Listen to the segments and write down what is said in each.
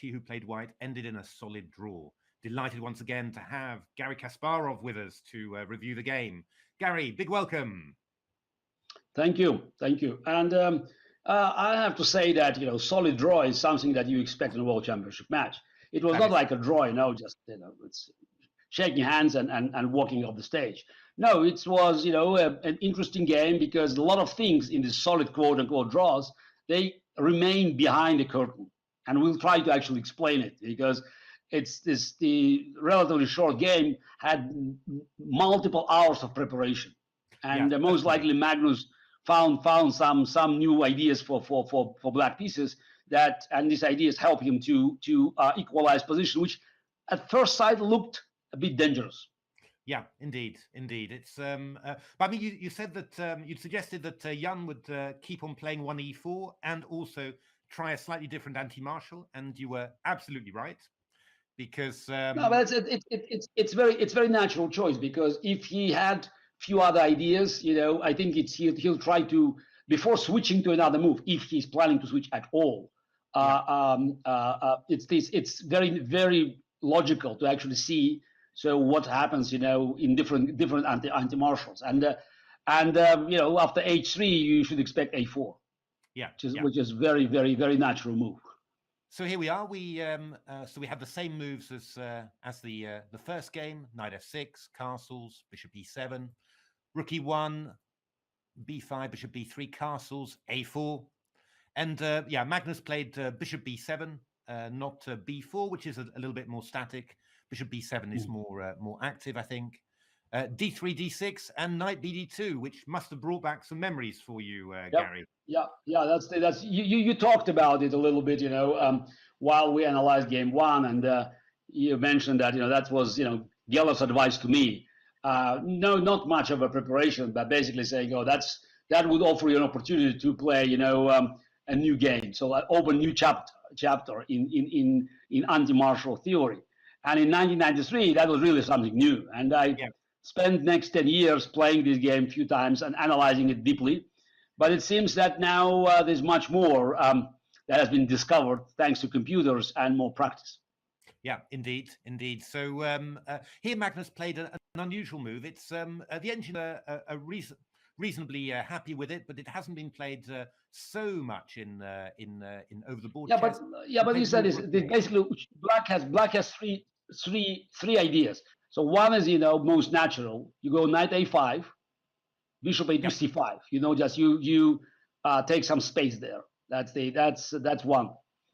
who played white, ended in a solid draw. Delighted once again to have Gary Kasparov with us to review the game. Gary, big welcome. Thank you. And I have to say that solid draw is something that you expect in a World Championship match. It was not like a draw, just it's shaking hands and walking off the stage. No, it was an interesting game because a lot of things in the solid quote unquote draws, they remain behind the curtain, and we'll try to actually explain it because the relatively short game had multiple hours of preparation, and most likely Magnus found some new ideas for black pieces and these ideas help him to equalize position, which at first sight looked a bit dangerous. Yeah, indeed. It's but I mean, you said that you'd suggested that Jan would keep on playing 1e4 and also try a slightly different anti-martial, and you were absolutely right. Because no, but it's very natural choice, because if he had few other ideas, I think he'll try to, before switching to another move, if he's planning to switch at all. It's very logical to actually see what happens in different anti-martials, and after h3 you should expect a4, which is very natural move. So here we are. We have the same moves as the first game: knight f6, castles, bishop e7, rook e1, b5, bishop b3, castles, a4, and Magnus played bishop b7, not b4, which is a little bit more static. Bishop b7 is more active, I think. d3, d6, and knight bd2, which must have brought back some memories for you, Gary. Yeah. That's you talked about it a little bit, while we analyzed game one, and you mentioned that that was Geller's advice to me. No, not much of a preparation, but basically saying, that would offer you an opportunity to play, a new game. So I open new chapter in anti-martial theory. And in 1993, that was really something new. And I spent next 10 years playing this game a few times and analyzing it deeply. But it seems that now there's much more that has been discovered thanks to computers and more practice. Yeah, indeed. So here Magnus played an unusual move. It's the engine are reasonably happy with it, but it hasn't been played so much in over the board. But you said is basically black has three ideas. So one is most natural. You go knight a5, bishop a2, c5. Just you take some space there. That's one.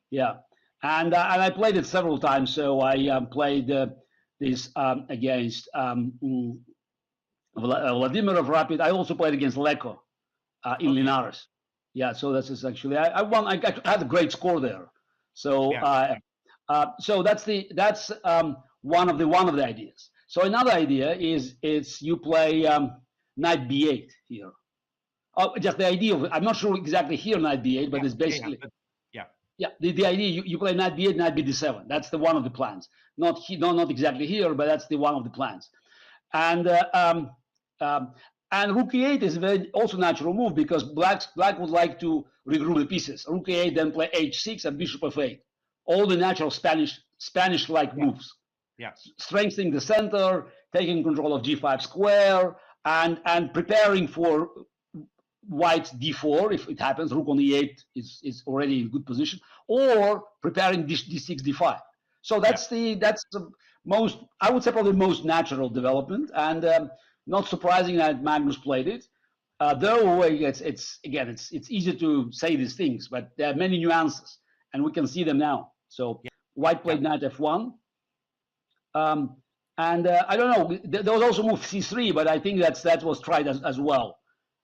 Yeah, and I played it several times. So I played this against Vladimirov Rapid. I also played against Leko in Linares. Yeah, so that's actually I won. I had a great score there. So so that's one of the ideas. So another idea is you play knight b8 here. Oh, just the idea of it. I'm not sure exactly here knight b8, but it's basically the idea you play knight b8, knight bd7. That's the one of the plans. Not exactly here, but that's the one of the plans. And rook e8 is a very also natural move, because black would like to regroup the pieces. Rook e8, then play h6 and bishop f8. All the natural Spanish-like moves. Yeah. Strengthening the center, taking control of g5 square, and preparing for white d4 if it happens. Rook on e8 is already in good position, or preparing d6 d5. So that's the most, I would say, probably most natural development, and not surprising that Magnus played it. Though it's easy to say these things, but there are many nuances, and we can see them now. So white played knight f1. And I don't know, there was also move c3, but I think that was tried as well.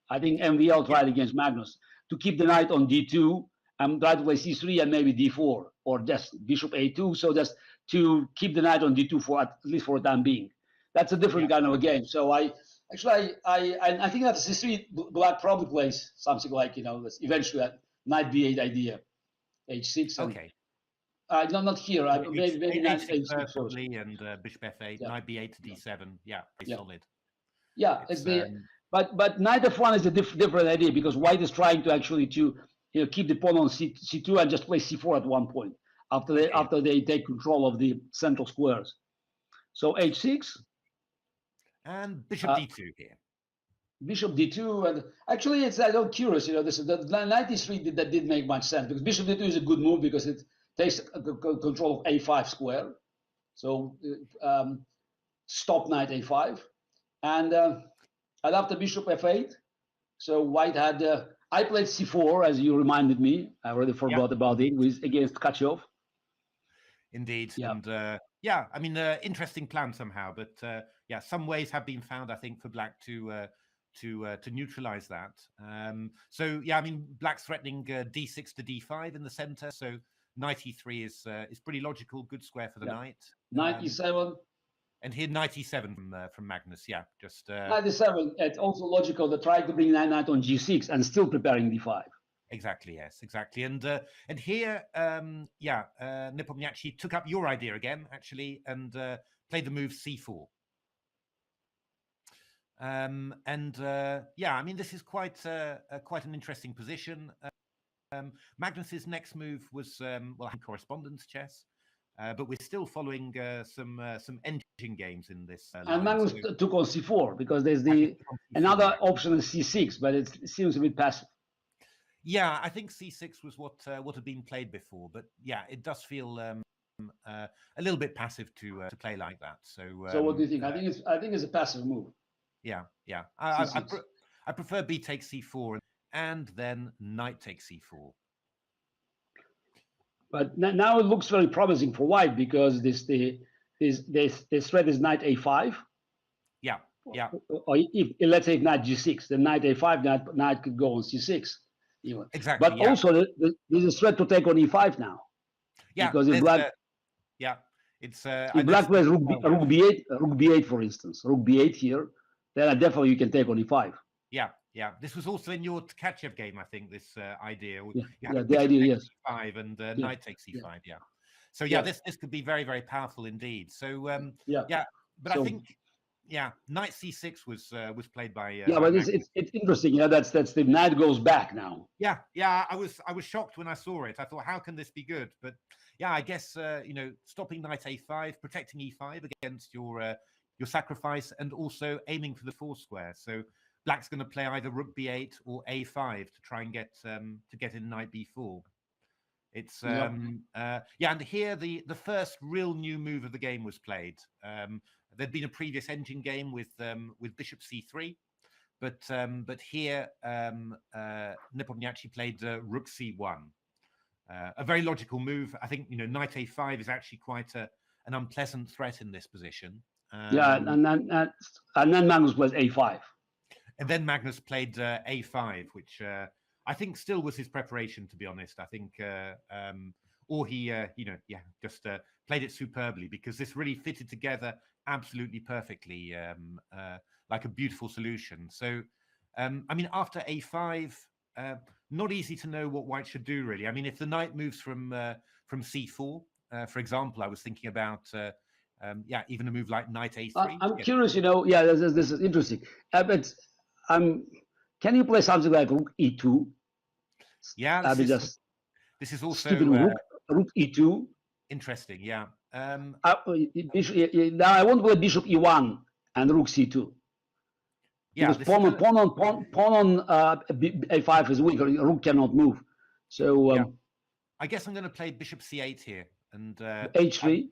I think MVL tried against Magnus to keep the knight on d2 and try to play c3 and maybe d4, or just bishop a2, so just to keep the knight on d2 for at least for the time being. That's a different kind of a game. So I think that c3 black probably plays something like eventually a knight b8 idea, h6. Okay. Not here. Maybe knight h6 and bishop f8, knight b8 to d7. Yeah, pretty solid. Yeah, but knight f1 is a different idea, because white is trying to actually keep the pawn on c2 and just play c4 at one point. after they take control of the central squares. So h6 and bishop d2 here. Bishop d2, and actually it's I'm curious. This is the knight e3 that didn't make much sense because bishop d2 is a good move because it takes control of a5 square. So stop knight a5, and after bishop f8. So white had I played c4 as you reminded me. I already forgot about it. With against Kachov. Indeed, and I mean, interesting plan somehow, but some ways have been found, I think, for black to neutralize that. So I mean, black's threatening d6 to d5 in the center. So knight e3 is pretty logical, good square for the knight. Knight e7. And here knight e7 from Magnus. Yeah, just knight e7. It's also logical to try to bring knight on g6 and still preparing d5. Exactly. Yes. Exactly. And here, Nepomniachtchi took up your idea again, actually, and played the move c4. I mean, this is quite an interesting position. Magnus's next move was correspondence chess, but we're still following some engine games in this. And Magnus took on c4 because there's another option is c6, but it seems a bit passive. Yeah, I think c6 was what had been played before, but yeah, it does feel a little bit passive to play like that. So what do you think? I think it's a passive move. Yeah. I prefer b takes c4 and then knight takes c4. But now it looks very promising for white because this threat is knight a5. Yeah. Or if let's say knight g6, then knight a5, knight could go on c6. Even. Exactly. But also there's a threat to take on e5 now. Yeah. Because if black, it's if black plays rook b8, for instance, rook b8 here, then definitely you can take on e5. Yeah. This was also in your Tkachev game, I think. This idea. The idea, yes. E5 and knight takes e5. Yeah. So this could be very, very powerful indeed. So but I think. Yeah, knight c6 was played by. But it's interesting. That's the knight goes back now. Yeah. I was shocked when I saw it. I thought, how can this be good? But I guess stopping knight a5, protecting e5 against your sacrifice, and also aiming for the four square. So black's going to play either rook b8 or a5 to try and get in knight b4. It's and here the first real new move of the game was played. There'd been a previous engine game with bishop c3, but here Nepomniachtchi played rook c1, a very logical move. I think knight a5 is actually quite an unpleasant threat in this position. And then Magnus plays a5, and then Magnus played a5, which I think still was his preparation. To be honest, I think. Or he, just played it superbly because this really fitted together absolutely perfectly, like a beautiful solution. So, I mean, after a5, not easy to know what white should do, really. I mean, if the knight moves from c4, for example, I was thinking about, even a move like knight a3. I'm curious, this is interesting. But can you play something like rook e2? Yeah, this is also rook e2. Interesting, yeah. Now I want to play bishop e1 and rook c2. Yeah, because pawn on a5 is weak. Rook cannot move. So I guess I'm going to play bishop c8 here and h3.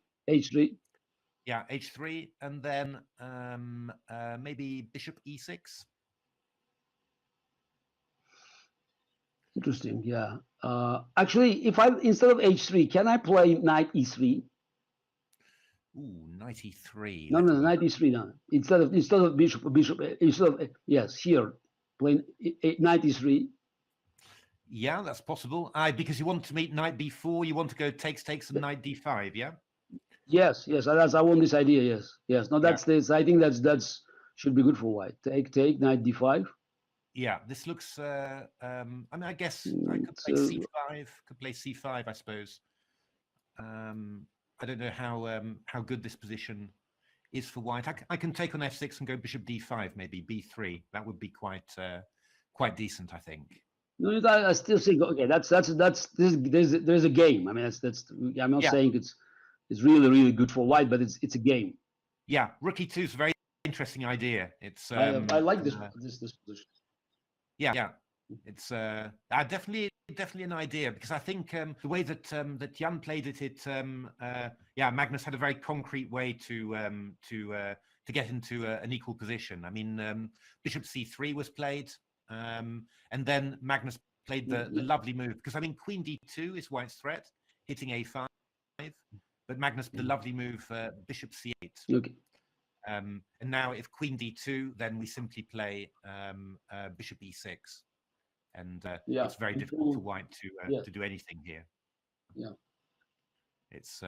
Yeah, h3, and then maybe bishop e6. Interesting, yeah. Actually, if instead of h3, can I play knight e3? Ooh, knight e3. No, knight e3 now. Instead of here playing knight e3. Yeah, that's possible. Because you want to meet knight b4, you want to go takes and knight d5, yeah. Yes. I want this idea. Yes. No, that's this. I think that's should be good for white. Take knight d5. Yeah, this looks. I mean, I guess I could play c5. Could play c5, I suppose. I don't know how good this position is for white. I can take on f6 and go bishop d5, maybe b3. That would be quite decent, I think. No, I still think okay. There's a game. I mean, that's. I'm not saying it's really good for white, but it's a game. Yeah, Rookie 2 is a very interesting idea. It's I like this position. Yeah, it's definitely an idea, because I think the way that that Jan played it, Magnus had a very concrete way to get into an equal position. I mean, Bishop C3 was played, and then Magnus played the lovely move, because I mean Queen D2 is white's threat, hitting A5, but Magnus the lovely move Bishop C8. Okay. And now if Queen D2, then we simply play Bishop E6, and it's very difficult for white to do anything here. Yeah. It's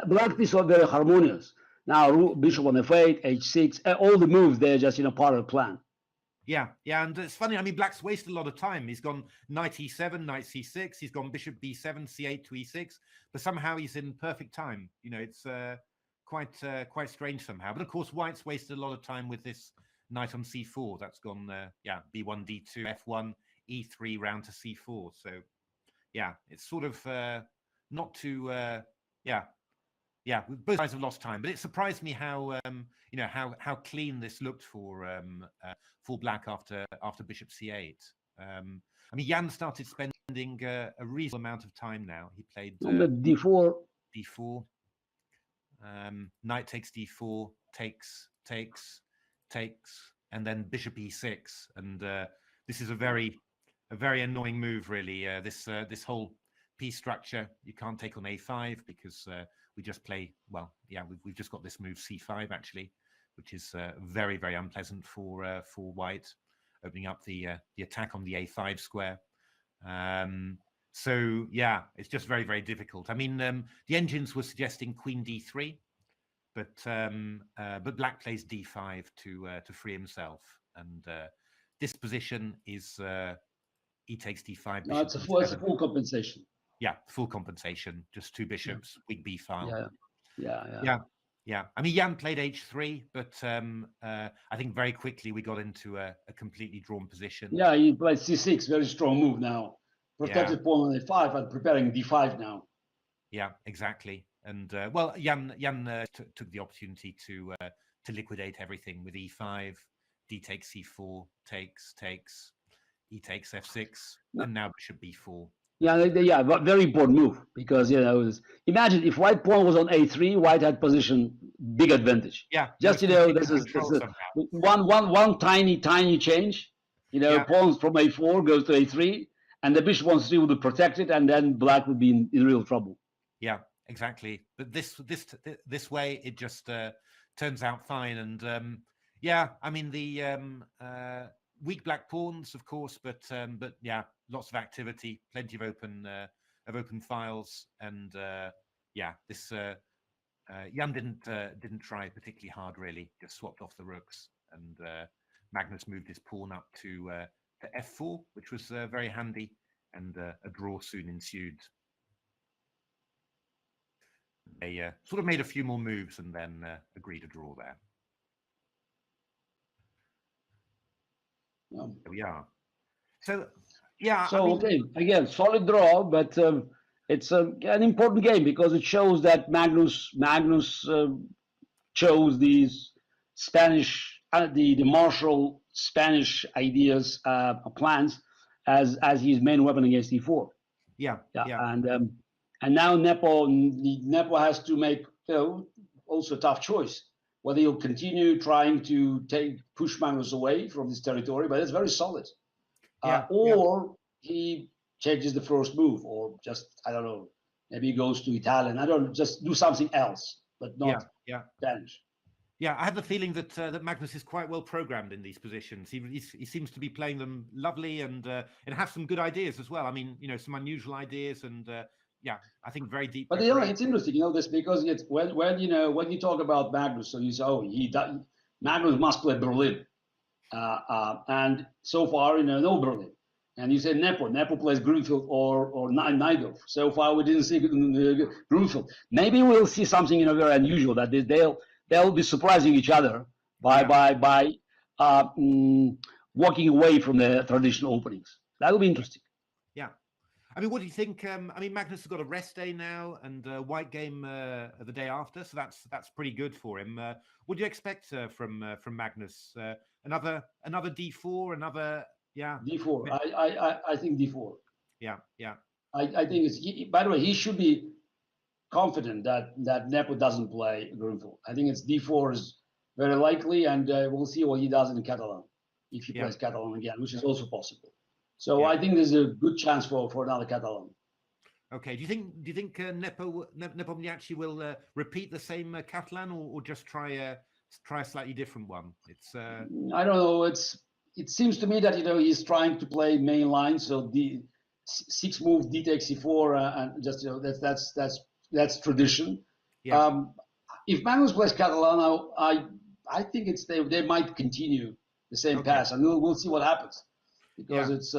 black pieces are very harmonious. Now Bishop on F8, H6, all the moves they're just part of the plan. Yeah, and it's funny. I mean, black's wasted a lot of time. He's gone knight E7, knight C6. He's gone Bishop B7, C8 to E6, but somehow he's in perfect time. It's quite strange somehow. But of course, white's wasted a lot of time with this knight on C4. That's gone B1, D2, F1, E3 round to C4. So yeah, it's sort of not too both sides have lost time. But it surprised me how how clean this looked for black after Bishop C8. I mean, Jan started spending a reasonable amount of time now. He played D4. Knight takes D4, takes, and then Bishop E6, and this is a very annoying move, really. This whole piece structure, you can't take on A5 because we just play. Well, yeah, we've just got this move C5 actually, which is very unpleasant for white, opening up the attack on the A5 square. So yeah, it's just very difficult. I mean, the engines were suggesting Queen D3, but black plays D5 to free himself, and this position is E takes D5. No, it's a full compensation. Yeah, full compensation. Just two bishops, weak B file. Yeah. I mean, Jan played H3, but I think very quickly we got into a completely drawn position. Yeah, he played C6, very strong move now. Protected pawn on A5 and preparing D5 now. Yeah, exactly. And well, Jan took the opportunity to liquidate everything with E5, D takes C4, takes, E takes F6, and now Bishop B4. Yeah, but very important move, because imagine if white pawn was on A3, white had position big advantage. Yeah, just this is one tiny change. Pawns from A4 goes to A3, and the bishop on C would be protected, and then black would be in real trouble. Yeah, exactly. But this way it just turns out fine, and I mean the weak black pawns, of course, but yeah, lots of activity, plenty of open files, and this Jan didn't try particularly hard, really. Just swapped off the rooks, and Magnus moved his pawn up to F4, which was very handy, and a draw soon ensued. They sort of made a few more moves and then agreed to draw there. There we are. So yeah. So I mean, okay, again, solid draw, but it's an important game because it shows that Magnus chose these Spanish, the martial Spanish ideas, plans as his main weapon against E4. Yeah. And now Nepo has to make also a tough choice, whether he'll continue trying to push Magnus away from this territory, but it's very solid. Or he changes the first move, or just, I don't know, maybe he goes to Italian. I don't know, just do something else, but not Spanish. Yeah, I have the feeling that that Magnus is quite well programmed in these positions. He seems to be playing them lovely, and has some good ideas as well. I mean, some unusual ideas, and I think very deep. But it's interesting, this, because it's when you talk about Magnus, so you say, Magnus must play Berlin, and so far, no Berlin. And you say Nepo plays Grunfeld or Najdorf. So far, we didn't see Grunfeld. Maybe we'll see something very unusual, that they'll be surprising each other by walking away from the traditional openings. That will be interesting. Yeah. I mean, what do you think? I mean, Magnus has got a rest day now and a white game the day after, so that's pretty good for him. What do you expect from Magnus? Another D4, another D4. I think D4. Yeah, yeah. I think by the way, he should be confident that Nepo doesn't play Grunfeld. I think it's D4 is very likely, and we'll see what he does in Catalan if he plays Catalan again, which is also possible. So I think there's a good chance for another Catalan. Okay. Do you think Nepomniachtchi will repeat the same Catalan or just try a slightly different one? It's I don't know. It seems to me that he's trying to play main line, so the 6 move D takes C4, and just that's tradition. Yeah. If Magnus plays Catalan, I think they might continue the same pass, and we'll see what happens, because it's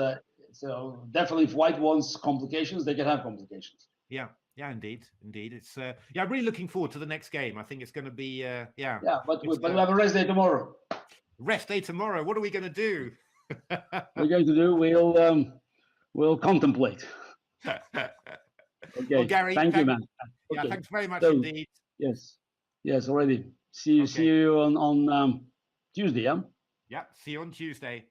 definitely if White wants complications, they can have complications. Yeah, indeed. It's I'm really looking forward to the next game. I think it's going to be but we'll have a rest day tomorrow. Rest day tomorrow. What are we going to do? We're going to do. We'll contemplate. Okay. Well, Gary, thank you, man. Yeah, thanks very much indeed. Yes, already. See you on Tuesday. Yeah. Yeah. See you on Tuesday.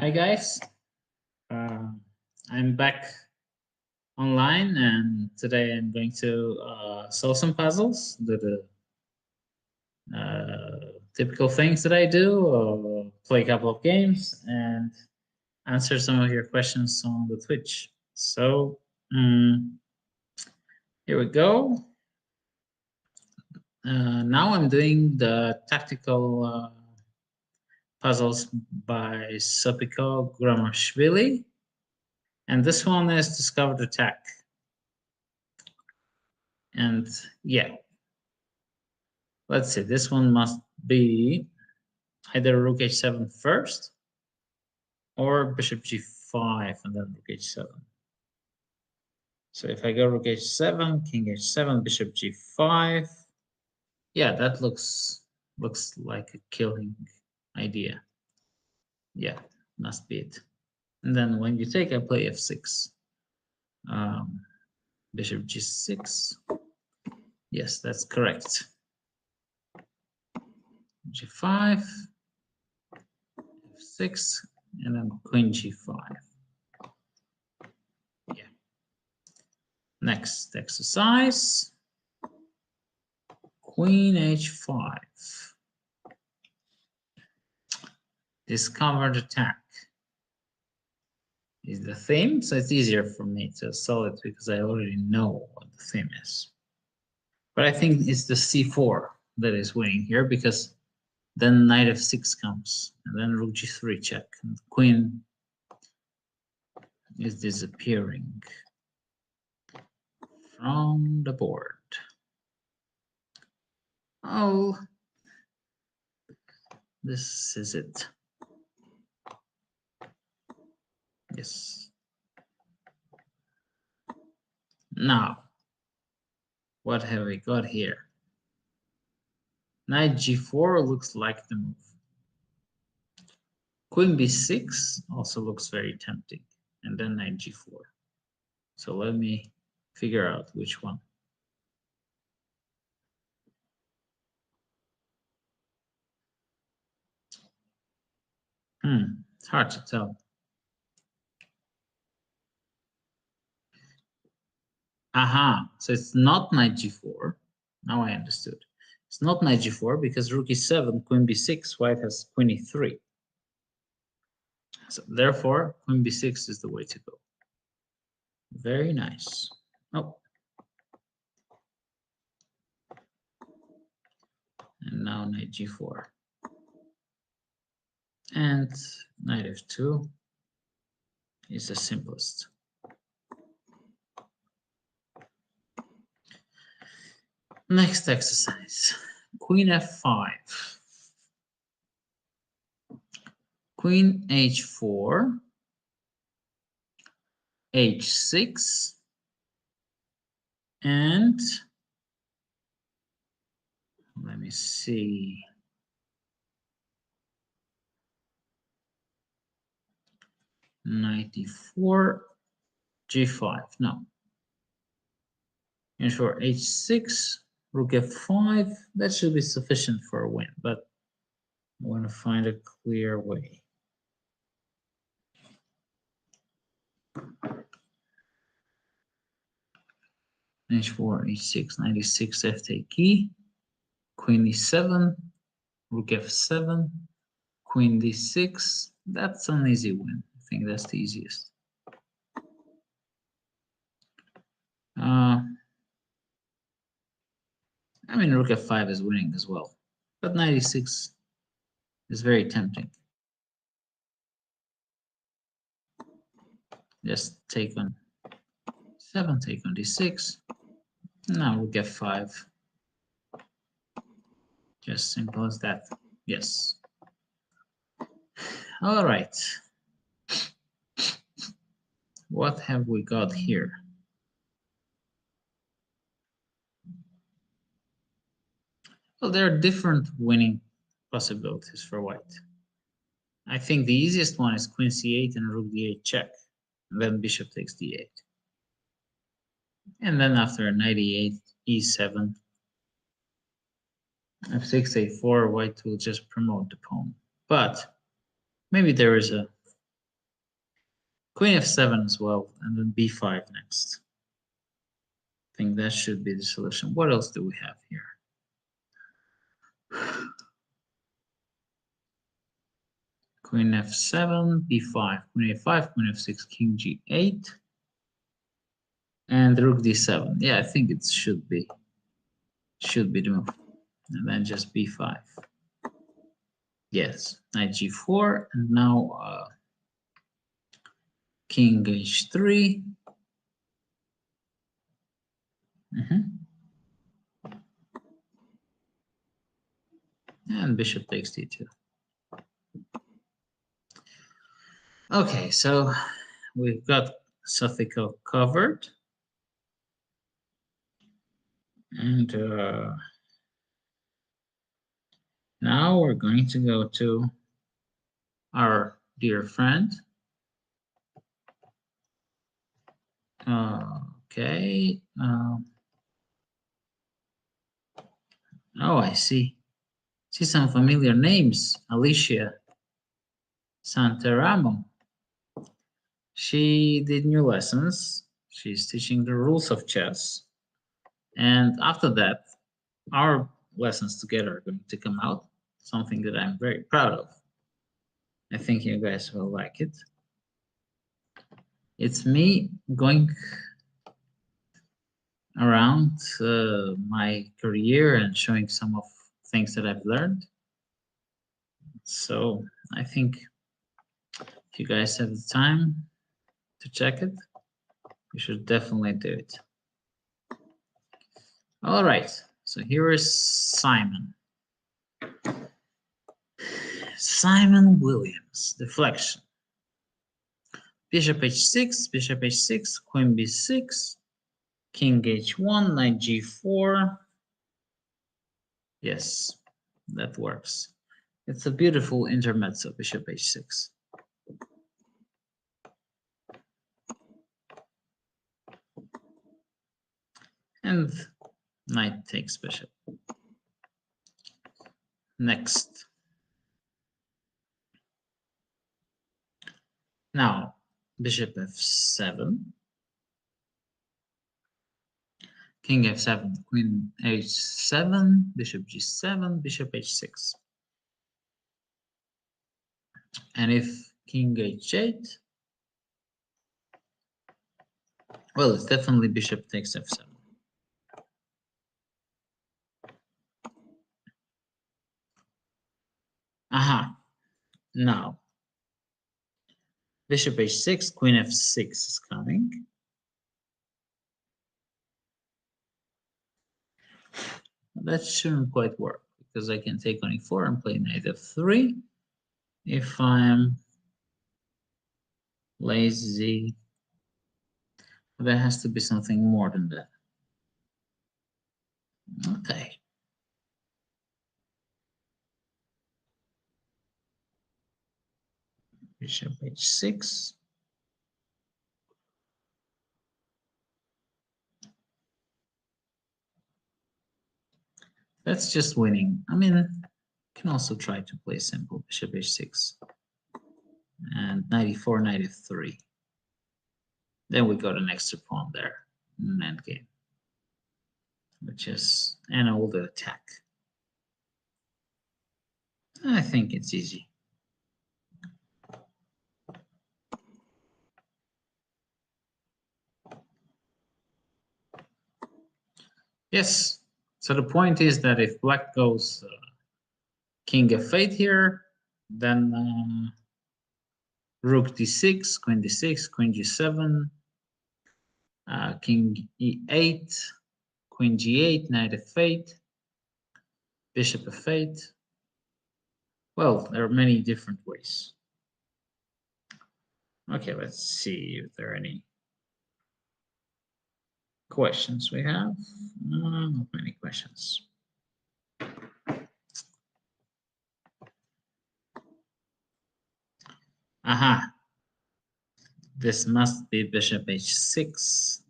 Hi guys, I'm back online, and today I'm going to solve some puzzles, the typical things that I do, play a couple of games, and answer some of your questions on the Twitch. So here we go. Now I'm doing the tactical puzzles by Sopiko Gramashvili, and this one is Discovered Attack. And yeah, let's see, this one must be either Rook H7 first or Bishop G5 and then Rook H7. So if I go Rook H7, King H7, Bishop G5, yeah, that looks like a killing idea. Yeah, must be it. And then when you take, I play F6. Bishop G6. Yes, that's correct. G5, F6, and then Queen G5. Yeah. Next exercise. Queen H5. Discovered Attack is the theme, so it's easier for me to solve it because I already know what the theme is. But I think it's the C4 that is winning here, because then Knight F6 comes, and then Rook G3 check, and the Queen is disappearing from the board. Oh, this is it. Yes. Now, what have we got here? Knight G4 looks like the move. Queen B6 also looks very tempting, and then Knight G4. So let me figure out which one. It's hard to tell. Aha, so it's not Knight G4. Now I understood. It's not Knight G4 because Rook E7, Queen B6, White has Queen E3. So therefore, Queen B6 is the way to go. Very nice. Oh. And now Knight G4. And knight f2 is the simplest. Next exercise, queen f5, queen h4, h6, and let me see. Knight d4, g5. No. And for h6, rook f5. That should be sufficient for a win, but I want to find a clear way. h4, h6, knight e6, f take key, queen e7, rook f7, queen d6. That's an easy win. I think that's the easiest. I mean, rook f5 is winning as well, but knight e6 is very tempting. Just take on 7, take on d6. Now rook f5. Just simple as that. Yes. All right. What have we got here? Well, there are different winning possibilities for white. I think the easiest one is queen c8 and rook d8 check. And then bishop takes d8. And then after knight e8, e7, f6, a4, white will just promote the pawn. But maybe there is a queen f7 as well, and then b5 next. I think that should be the solution. What else do we have here? Queen f7, b5, queen a5, queen f6, king g8, and rook d7. Yeah, I think it should be the move. And then just b5. Yes, knight g4, and now king h3. And bishop takes d2. Okay, so we've got Sothico covered. And now we're going to go to our dear friend. Okay. Oh, I see. See some familiar names. Alicia Santaramo. She did new lessons. She's teaching the rules of chess. And after that, our lessons together are going to come out. Something that I'm very proud of. I think you guys will like it. It's me going around my career and showing some of things that I've learned. So I think if you guys have the time to check it, you should definitely do it. All right, so here is Simon. Simon Williams, deflection. Bishop h6, queen b6, king h1, knight g4. Yes, that works. It's a beautiful intermezzo, bishop h6. And knight takes bishop. Next. Now, bishop f7. King f7, queen h7, bishop g7, bishop h6. And if king h8, well, it's definitely bishop takes f7. Aha, Now, bishop h6, queen f6 is coming. That shouldn't quite work because I can take on e4 and play knight f3 if I'm lazy. There has to be something more than that. Okay. Bishop h6. That's just winning. I mean, can also try to play simple bishop h6 and knight e4, knight f3. Then we got an extra pawn there in endgame, which is an older attack. I think it's easy. Yes. So the point is that if black goes king f8 here, then rook d6, queen d6, queen g7, king e8, queen g8, knight f8, bishop f8. Well, there are many different ways. Okay, let's see if there are any questions we have. Not many questions. Aha. This must be bishop h6.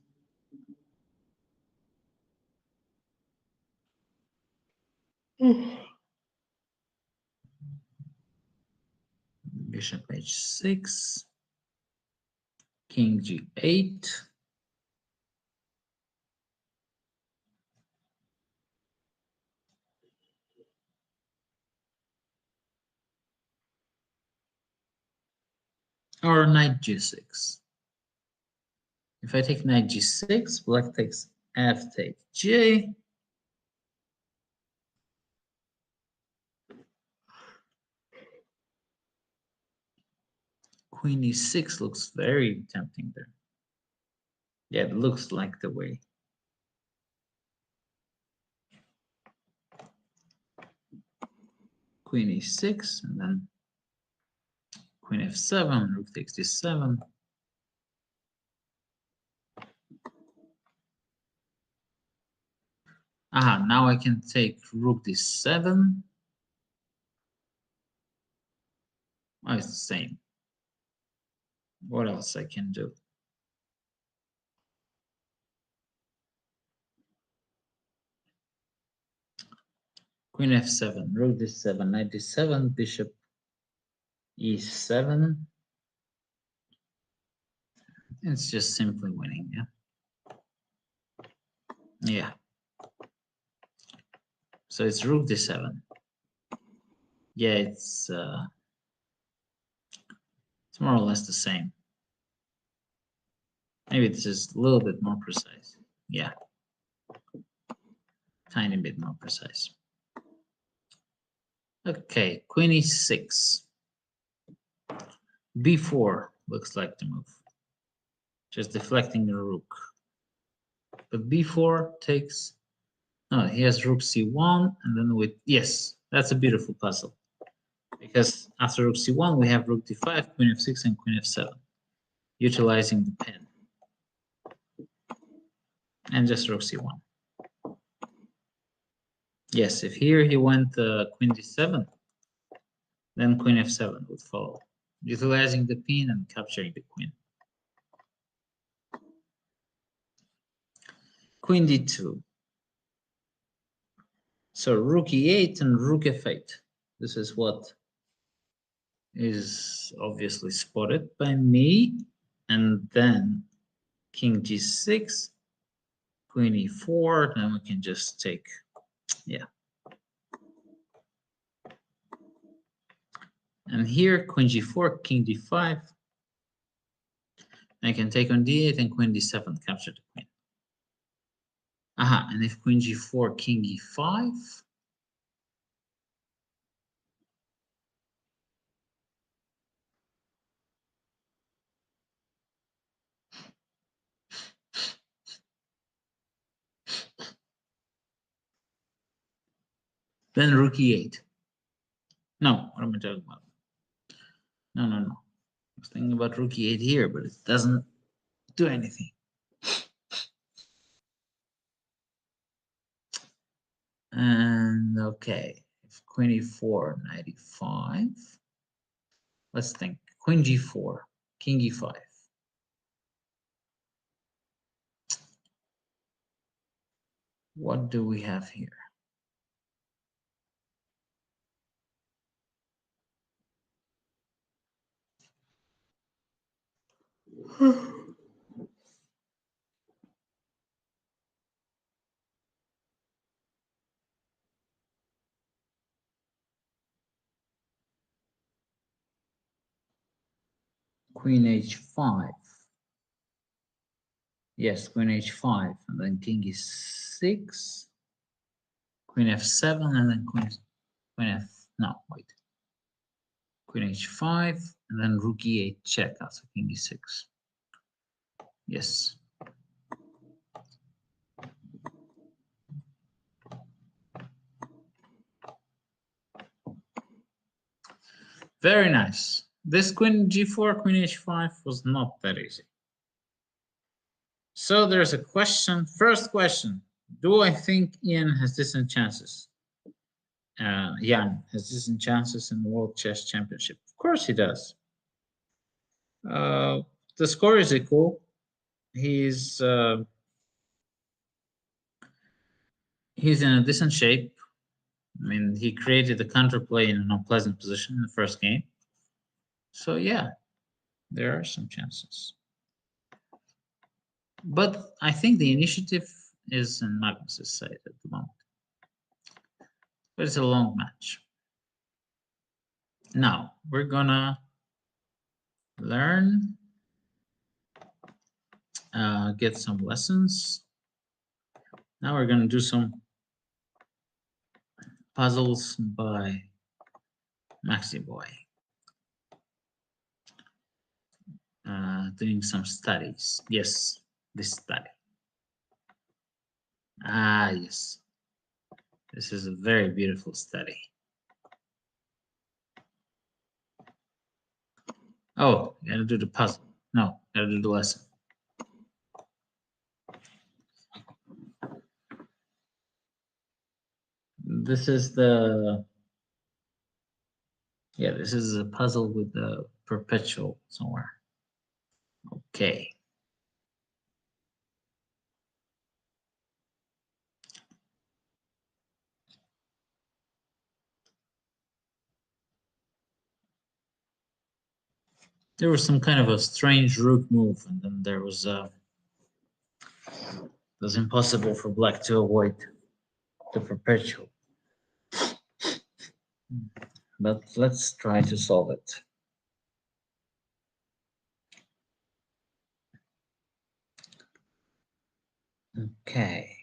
Bishop h6. King g8. Or knight g6. If I take knight g6, black takes f takes j. Queen e6 looks very tempting there. Yeah, it looks like the way. Queen e6, and then queen f7, rook takes d7. Aha, now I can take rook d7. Oh, it's the same. What else I can do? Queen f7, rook d7, knight d7, bishop e7. It's just simply winning, yeah? Yeah. So it's rook d7. Yeah, it's more or less the same. Maybe this is a little bit more precise. Yeah. Tiny bit more precise. Okay, queen e6. b4 looks like the move. Just deflecting the rook. But b4 takes... No, he has rook c1, and then with... Yes, that's a beautiful puzzle. Because after rook c1, we have rook d5, queen f6, and queen f7. Utilizing the pin. And just rook c1. Yes, if here he went queen d7, then queen f7 would follow. Utilizing the pin and capturing the queen. Queen d2. So rook e8 and rook f8. This is what is obviously spotted by me. And then king g6, queen e4, then we can just take, yeah. And here, queen g4, king d5. I can take on d8 and queen d7, capture the queen. Aha, and if queen g4, king e5, Then rook e8. No, what am I talking about? No. I was thinking about rook e8 here, but it doesn't do anything. And okay, if queen e4, knight e5. Let's think. Queen g4, king e5. What do we have here? Queen h5. Yes, queen h5, and then king e6, queen f7, and then queen h5, and then rook e8 check after king e6. Yes. Very nice. This queen g4, queen h5 was not that easy. So there's a question. First question: do I think Ian has decent chances? Jan has decent chances in the World Chess Championship. Of course he does. The score is equal. He's in a decent shape. I mean, he created the counterplay in an unpleasant position in the first game. So yeah, there are some chances. But I think the initiative is in Magnus's side at the moment. But it's a long match. Now, we're gonna learn, get some lessons. Now we're gonna do some puzzles by Maxi Boy. Doing some studies. Yes, this study. Ah, yes. This is a very beautiful study. Oh, you gotta do the puzzle. No, gotta do the lesson. This is the, yeah, this is a puzzle with the perpetual somewhere. Okay. There was some kind of a strange rook move, and then there was it was impossible for black to avoid the perpetual. But let's try to solve it. Okay.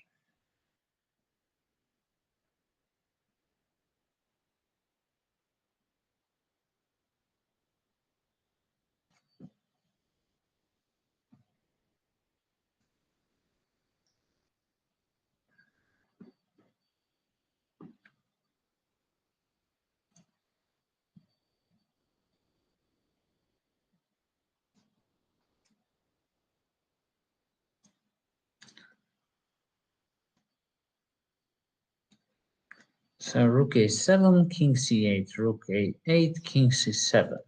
So rook a7, king c8, rook a8, king c7.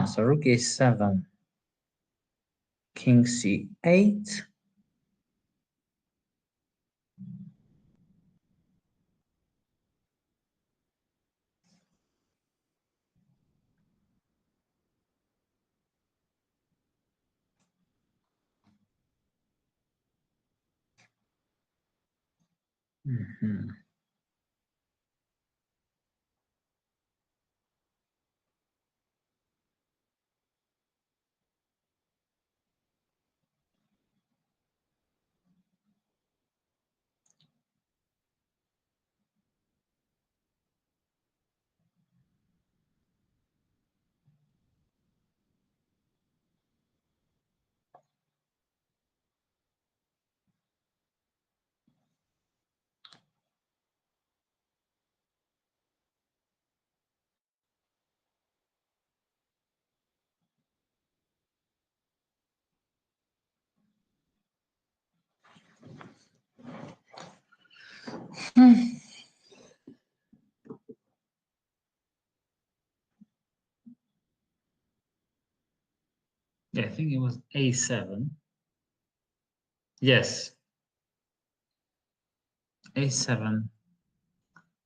So rook a7, king c8. Mhm. Yeah, I think it was A7. Yes. A7,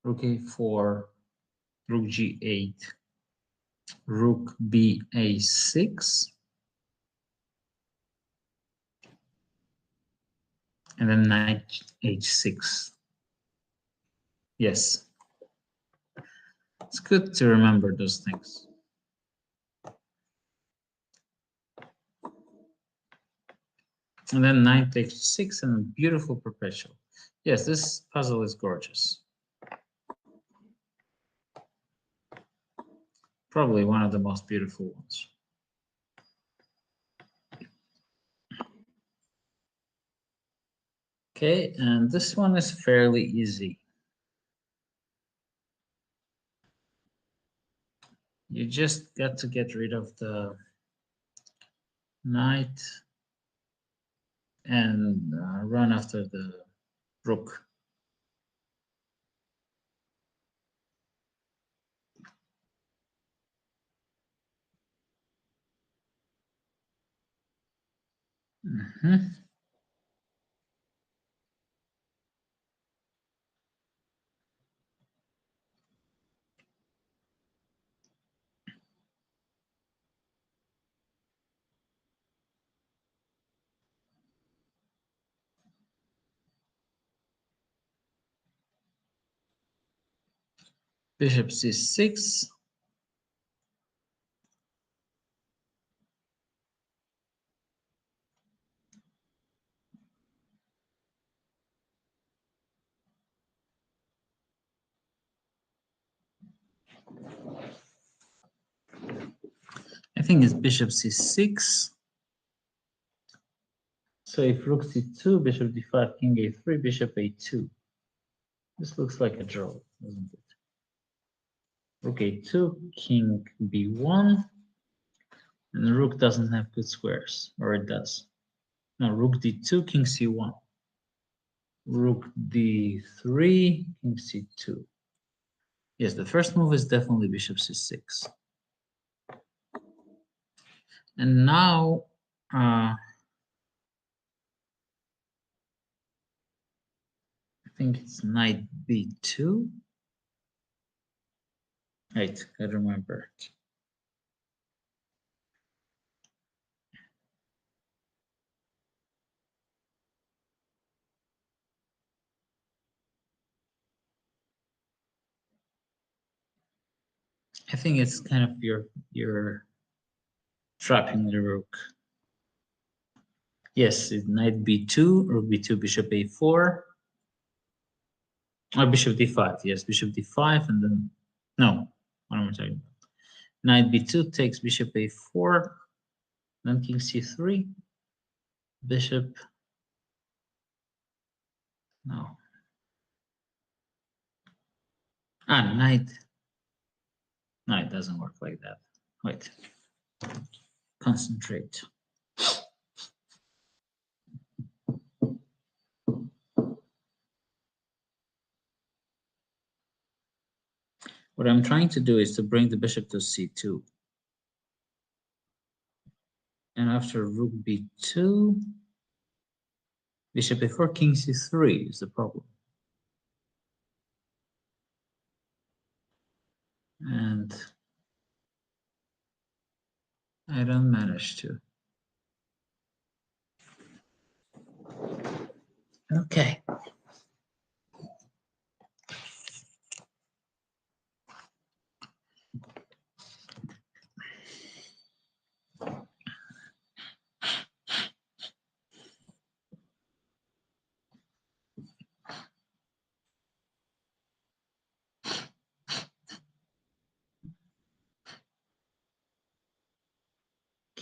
Rook A4, Rook G8, Rook BA6, and then Knight H6. Yes. It's good to remember those things. And then Knight H6 and a beautiful perpetual. Yes, this puzzle is gorgeous. Probably one of the most beautiful ones. Okay, and this one is fairly easy. You just got to get rid of the knight and run after the rook. Bishop C6. I think it's bishop C6. So if rook C2, bishop D5, king A3, bishop A2. This looks like a draw, doesn't it? Rook A2, king B1. And the rook doesn't have good squares, or it does. No, rook D2, king C1. Rook D3, king C2. Yes, the first move is definitely bishop C6. And now, I think it's knight B2. Right, I remember. I think it's kind of your trapping the rook. Yes, it's knight B2, rook B2, bishop A4. Or bishop D5, yes, bishop D5, and then, no, what am I talking about? Knight B2 takes bishop A4, then king C3, bishop, no. Knight, no, it doesn't work like that. Wait, concentrate. What I'm trying to do is to bring the bishop to C2. And after rook B2, bishop A4, king C3 is the problem. And I don't manage to. Okay.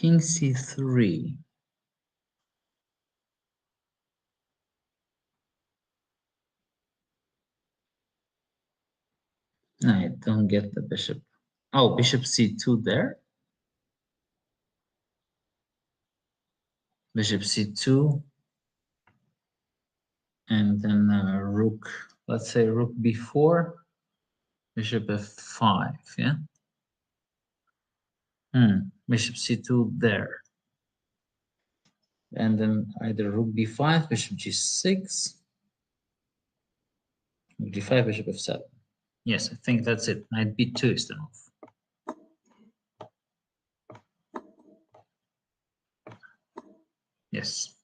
King c3. No, I don't get the bishop. Oh, bishop c2 there. Bishop c2. And then rook, let's say rook b4. Bishop f5, yeah? Bishop c2 there. And then either rook b5, bishop g6. Rook d5, bishop f7. Yes, I think that's it. Knight b2 is the move. Yes.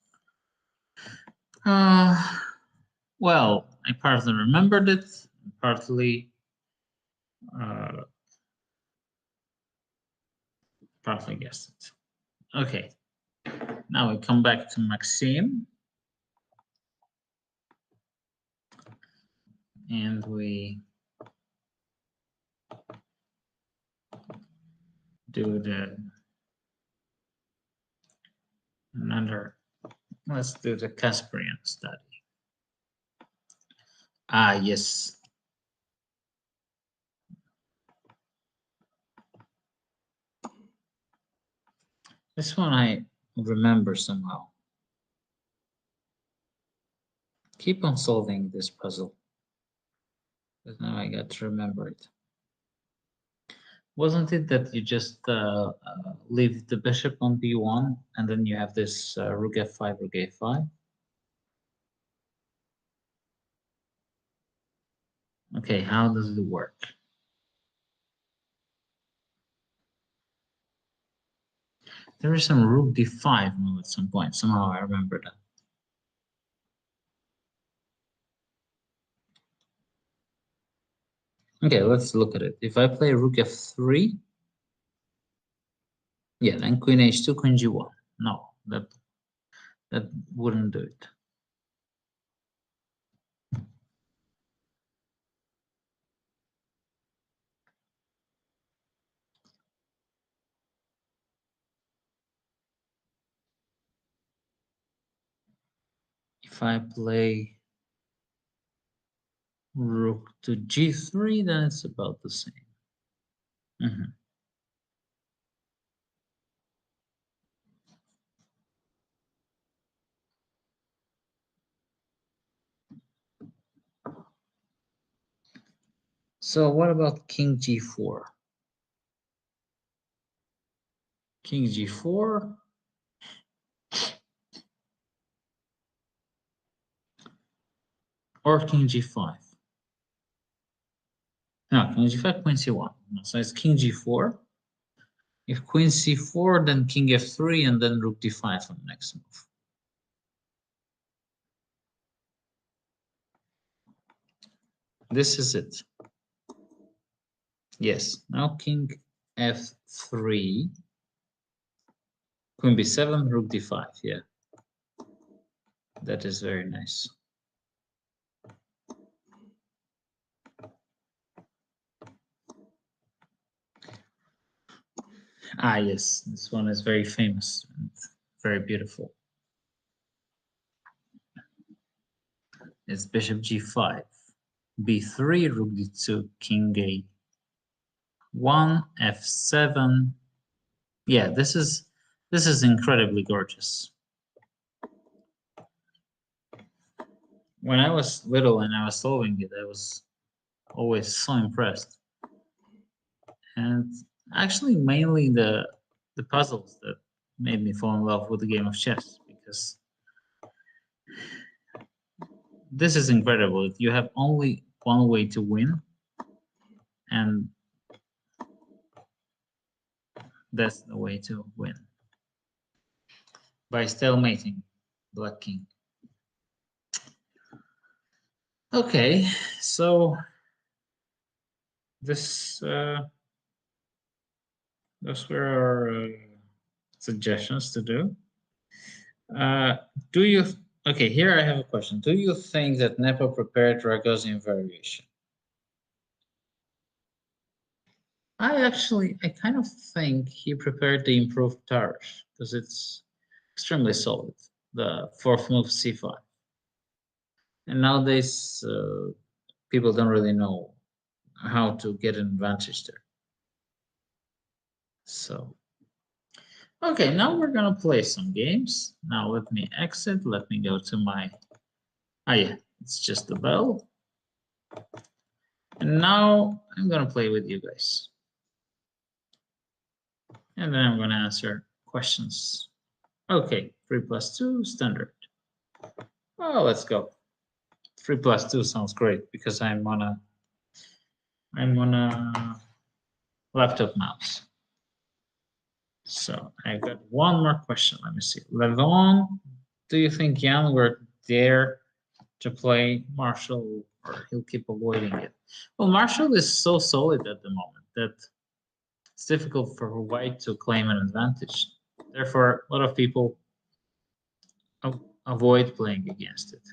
Well, I partly remembered it, partly guessed it. Okay. Now we come back to Maxime. And we do let's do the Casparian study. Ah, yes. This one I remember somehow. Keep on solving this puzzle. But now I got to remember it. Wasn't it that you just leave the bishop on b1 and then you have this rook f5, rook a5? Okay, how does it work? There is some rook d5 move at some point. Somehow I remember that. Okay, let's look at it. If I play rook f3, yeah, then queen h2, queen g1. No, that wouldn't do it. If I play rook to g3, then it's about the same. So what about king g4? King g4. Or king g5. No, king g5, queen c1. So it's king g4. If queen c4, then king f3, and then rook d5 on the next move. This is it. Yes, now king f3, queen b7, rook d5, yeah. That is very nice. Ah, yes, this one is very famous and very beautiful. It's bishop g5, b3, rook d2, king a1, f7. Yeah, this is incredibly gorgeous. When I was little and I was solving it, I was always so impressed. And actually, mainly the puzzles that made me fall in love with the game of chess, because this is incredible. You have only one way to win, and that's the way to win. By stalemating Black King. Okay, so this those were our suggestions to do. Do you? Okay, here I have a question. Do you think that Nepo prepared Ragozin variation? I kind of think he prepared the improved Tarish because it's extremely solid. The fourth move c5, and nowadays people don't really know how to get an advantage there. So, okay, now we're gonna play some games. Now let me exit. Let me go to my. Ah, yeah, it's just the bell. And now I'm gonna play with you guys. And then I'm gonna answer questions. Okay, 3+2 standard. Oh, let's go. 3+2 sounds great because I'm on a laptop mouse. So I got one more question. Let me see. Levon, do you think Jan will dare to play Marshall, or he'll keep avoiding it? Well, Marshall is so solid at the moment that it's difficult for White to claim an advantage. Therefore, a lot of people avoid playing against it.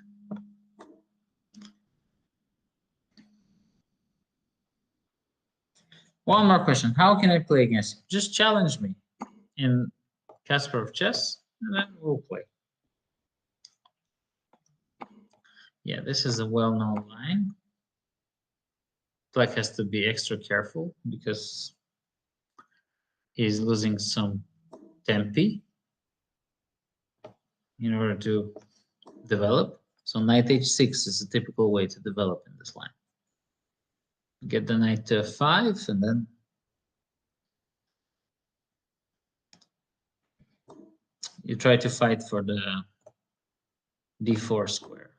One more question. How can I play against him? Just challenge me in Kasparov chess, and then we'll play. Yeah, this is a well-known line. Black has to be extra careful because he's losing some tempi in order to develop. So knight h6 is a typical way to develop in this line. Get the knight to f5, and then you try to fight for the d4 square.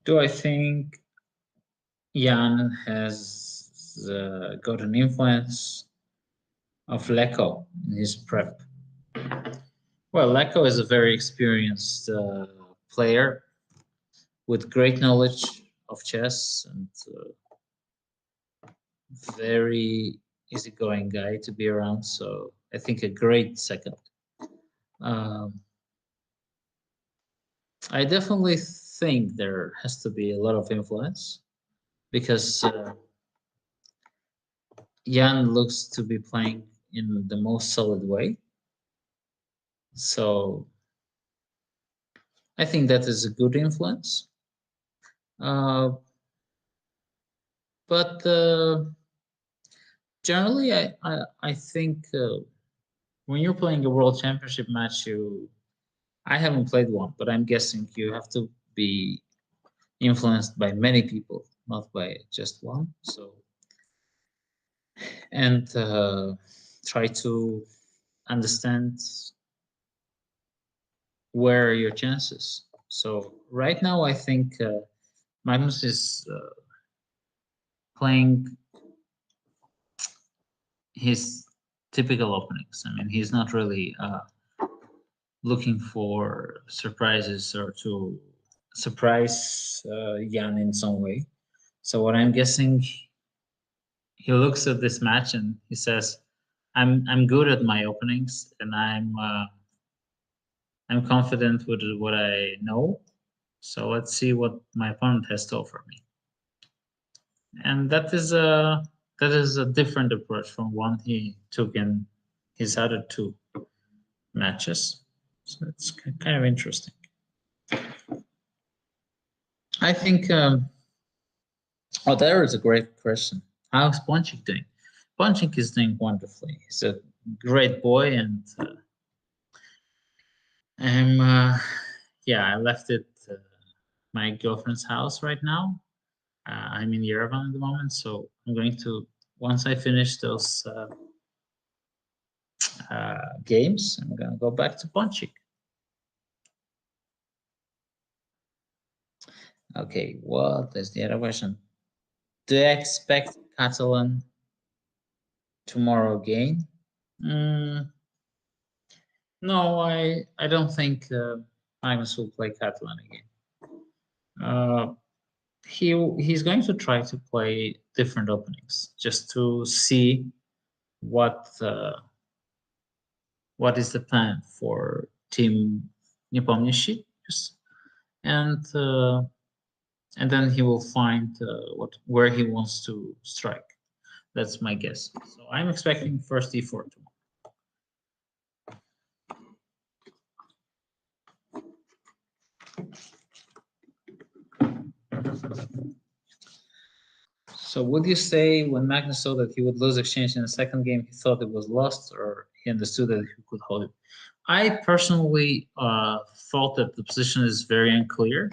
Do I think Jan has got an influence of Lecco in his prep? Well, Lecco is a very experienced player with great knowledge of chess and very easygoing guy to be around. So I think a great second. I definitely think there has to be a lot of influence because Jan looks to be playing in the most solid way. So I think that is a good influence. But generally, I think when you're playing a world championship match, I haven't played one, but I'm guessing you have to be influenced by many people, not by just one. So, and try to understand where are your chances. So right now, I think Magnus is playing his typical openings. I mean, he's not really looking for surprises or to surprise Jan in some way. So what I'm guessing, he looks at this match and he says, "I'm good at my openings, and I'm confident with what I know. So let's see what my opponent has to offer me." And that is a different approach from one he took in his other two matches. So it's kind of interesting. I think. Oh, there is a great question. How's Ponchik doing? Ponchik is doing wonderfully. He's a great boy, and I left it my girlfriend's house right now. I'm in Yerevan at the moment, so I'm going to, once I finish those games, I'm gonna go back to Ponchik. Okay, what is the other question? Do I expect Catalan tomorrow again? No, I don't think Magnus will play Catalan again. he's going to try to play different openings just to see what is the plan for team Nepomniachtchi, and then he will find where he wants to strike. That's my guess. So I'm expecting first e4 tomorrow. So would you say when Magnus saw that he would lose exchange in the second game, he thought it was lost, or he understood that he could hold it? I personally thought that the position is very unclear,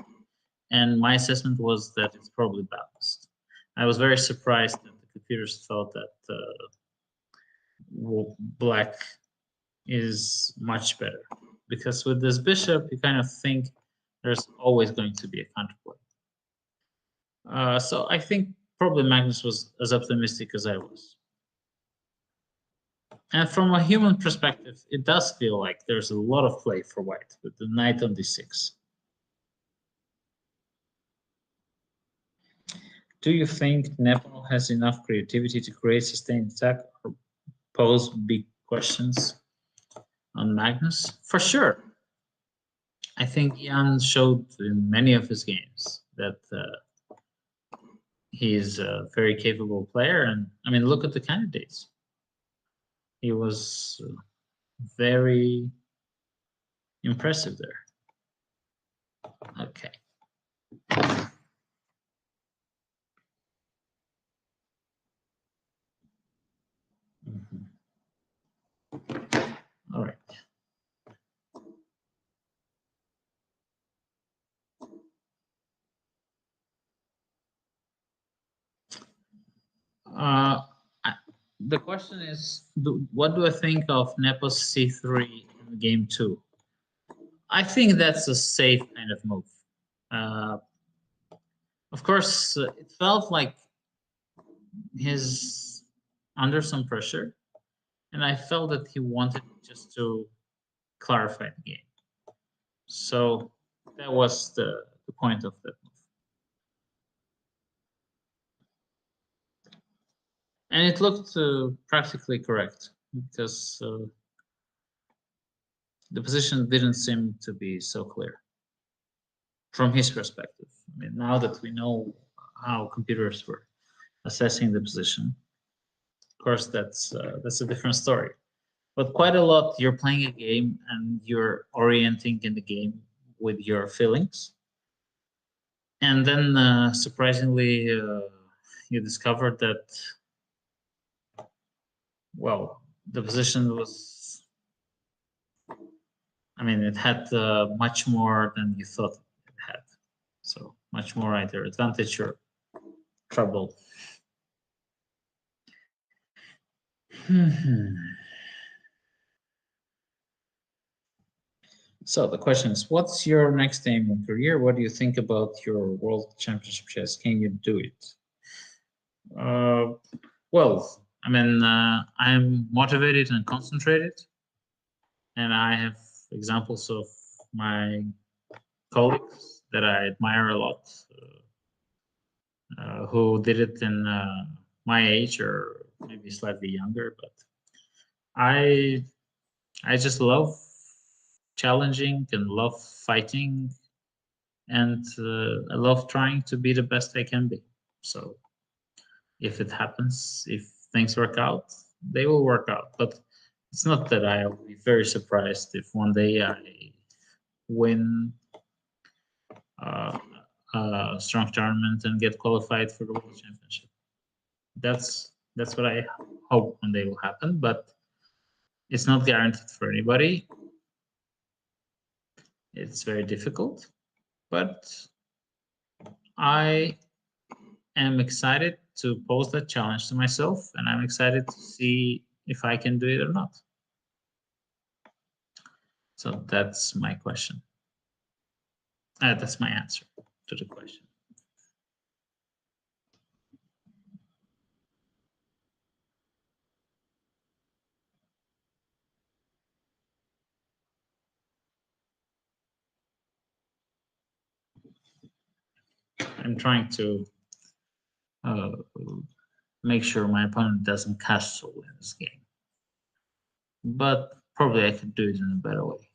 and my assessment was that it's probably balanced. I was very surprised that the computers thought that black is much better, because with this bishop, you kind of think there's always going to be a counterplay. So I think probably Magnus was as optimistic as I was. And from a human perspective, it does feel like there's a lot of play for white with the knight on d6. Do you think Nepo has enough creativity to create sustained attack or pose big questions on Magnus? For sure. I think Jan showed in many of his games that he's a very capable player. And I mean, look at the candidates. He was very impressive there. Okay. All right. The question is, what do I think of Nepos c3 in game 2? I think that's a safe kind of move. Of course, it felt like he's under some pressure, and I felt that he wanted just to clarify the game. So that was the point of that move. And it looked practically correct, because the position didn't seem to be so clear from his perspective. I mean, now that we know how computers were assessing the position, of course, that's a different story. But quite a lot, you're playing a game and you're orienting in the game with your feelings. And then surprisingly, you discovered that, well, the position was, I mean, it had much more than you thought it had. So much more either advantage or trouble. So the question is, what's your next aim in career? What do you think about your World Championship chess? Can you do it? Well, I mean, I'm motivated and concentrated, and I have examples of my colleagues that I admire a lot, who did it in my age or maybe slightly younger. But I just love challenging and love fighting, and I love trying to be the best I can be. So if it happens, if things work out, they will work out. But it's not that I'll be very surprised if one day I win a strong tournament and get qualified for the World Championship. That's what I hope one day will happen, but it's not guaranteed for anybody. It's very difficult, but I am excited to pose that challenge to myself, and I'm excited to see if I can do it or not. So that's my question. That's my answer to the question. I'm trying to make sure my opponent doesn't castle in this game. But probably I could do it in a better way.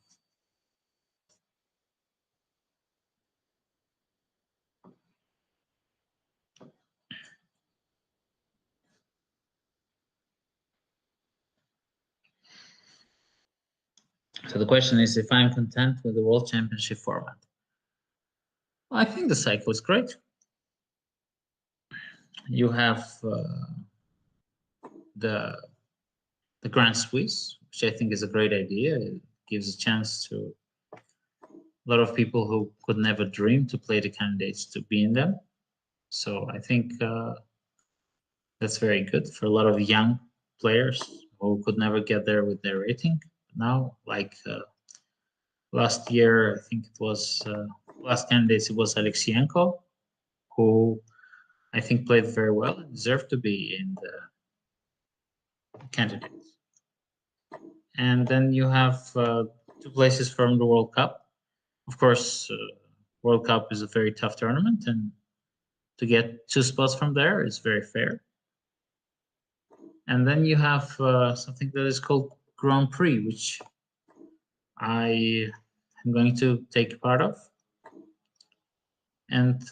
So the question is if I'm content with the World Championship format. Well, I think the cycle is great. You have the Grand Swiss, which I think is a great idea. It gives a chance to a lot of people who could never dream to play the candidates to be in them. So I think that's very good for a lot of young players who could never get there with their rating. Now, like last year, I think it was last candidates, it was Alexienko, who I think played very well and deserved to be in the candidates. And then you have 2 places from the World Cup. Of course, World Cup is a very tough tournament, and to get 2 spots from there is very fair. And then you have something that is called Grand Prix, which I am going to take part of. And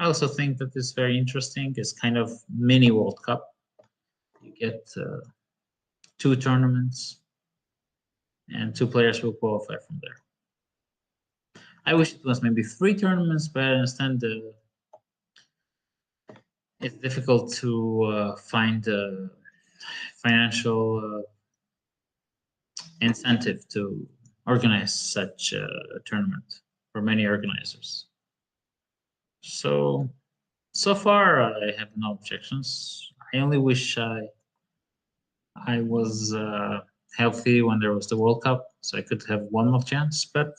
I also think that it's very interesting. It's kind of mini World Cup. You get 2 tournaments, and 2 players will qualify from there. I wish it was maybe 3 tournaments, but I understand it's difficult to find a financial incentive to organize such a tournament for many organizers. So far, I have no objections. I only wish I was healthy when there was the World Cup, so I could have one more chance. But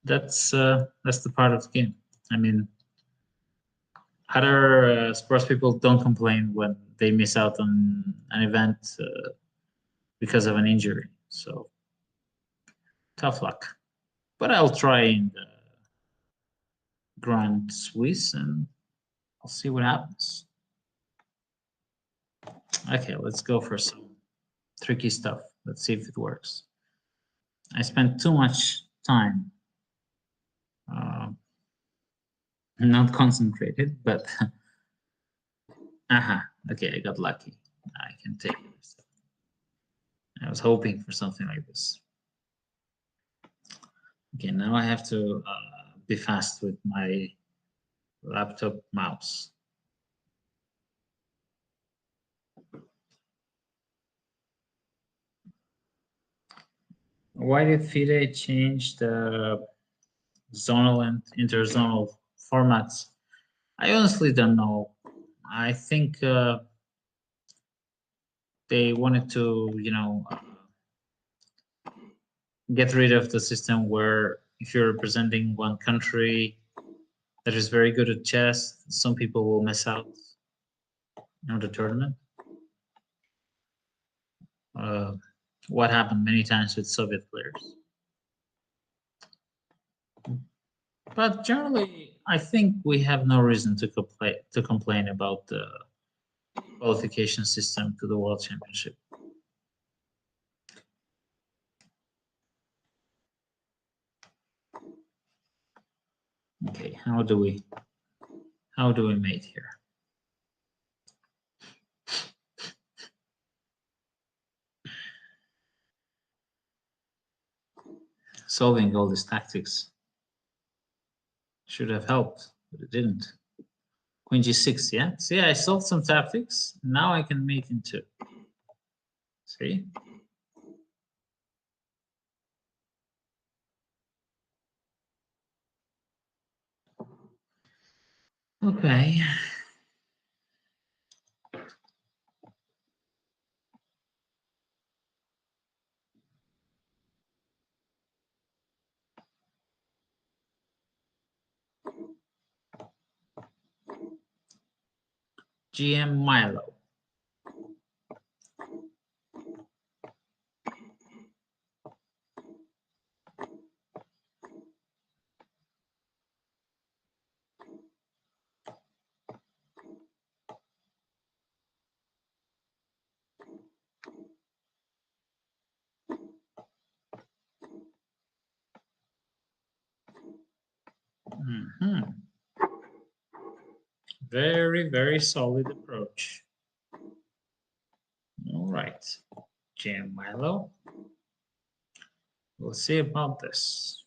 that's the part of the game. I mean, other sports people don't complain when they miss out on an event because of an injury. So tough luck. But I'll try in the Grand Swiss and I'll see what happens. Okay, let's go for some tricky stuff. Let's see if it works. I spent too much time not concentrated, but okay, I got lucky. I can take it. I was hoping for something like this. Okay, now I have to be fast with my laptop mouse. Why did FIDE change the zonal and interzonal formats? I honestly don't know. I think they wanted to, get rid of the system where if you're representing one country that is very good at chess, some people will miss out on the tournament. What happened many times with Soviet players. But generally, I think we have no reason to complain about the qualification system to the World Championship. Okay, how do we mate here? Solving all these tactics should have helped, but it didn't. Queen g6, yeah? See, I solved some tactics. Now I can mate in 2. See? Okay. GM Milo. Very, very solid approach. All right, GM Milo. We'll see about this.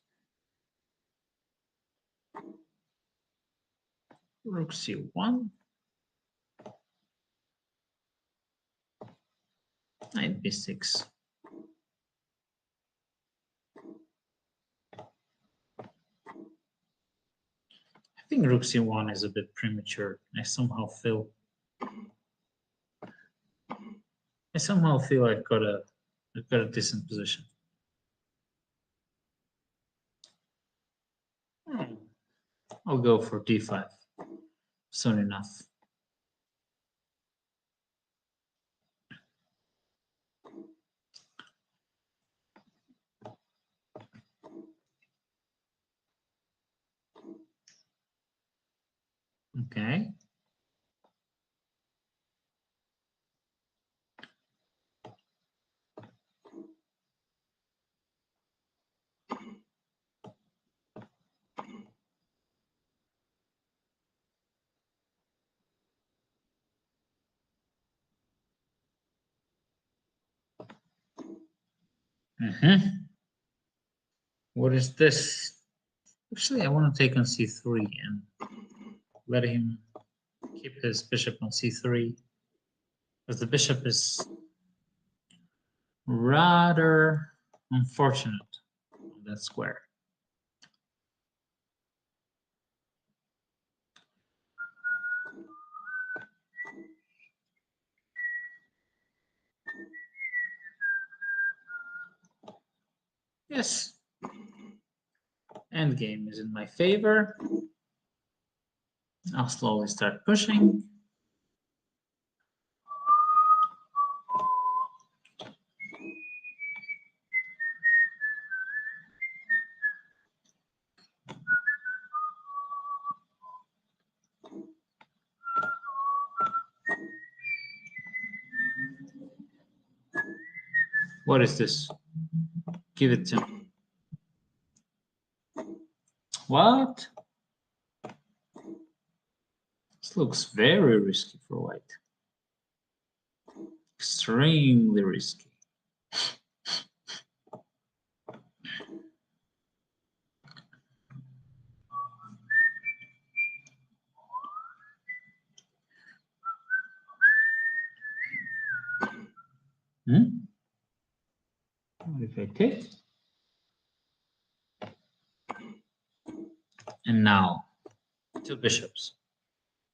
Rook C1. Knight B6. I think Rook C1 is a bit premature. I somehow feel I've got a decent position. I'll go for D5 soon enough. Okay. What is this? Actually, I want to take on C3 and let him keep his bishop on C3, because the bishop is rather unfortunate on that square. Yes. Endgame is in my favor. I'll slowly start pushing. What is this? Give it to me. What? This looks very risky for white. Extremely risky. What if I take? And now, two bishops.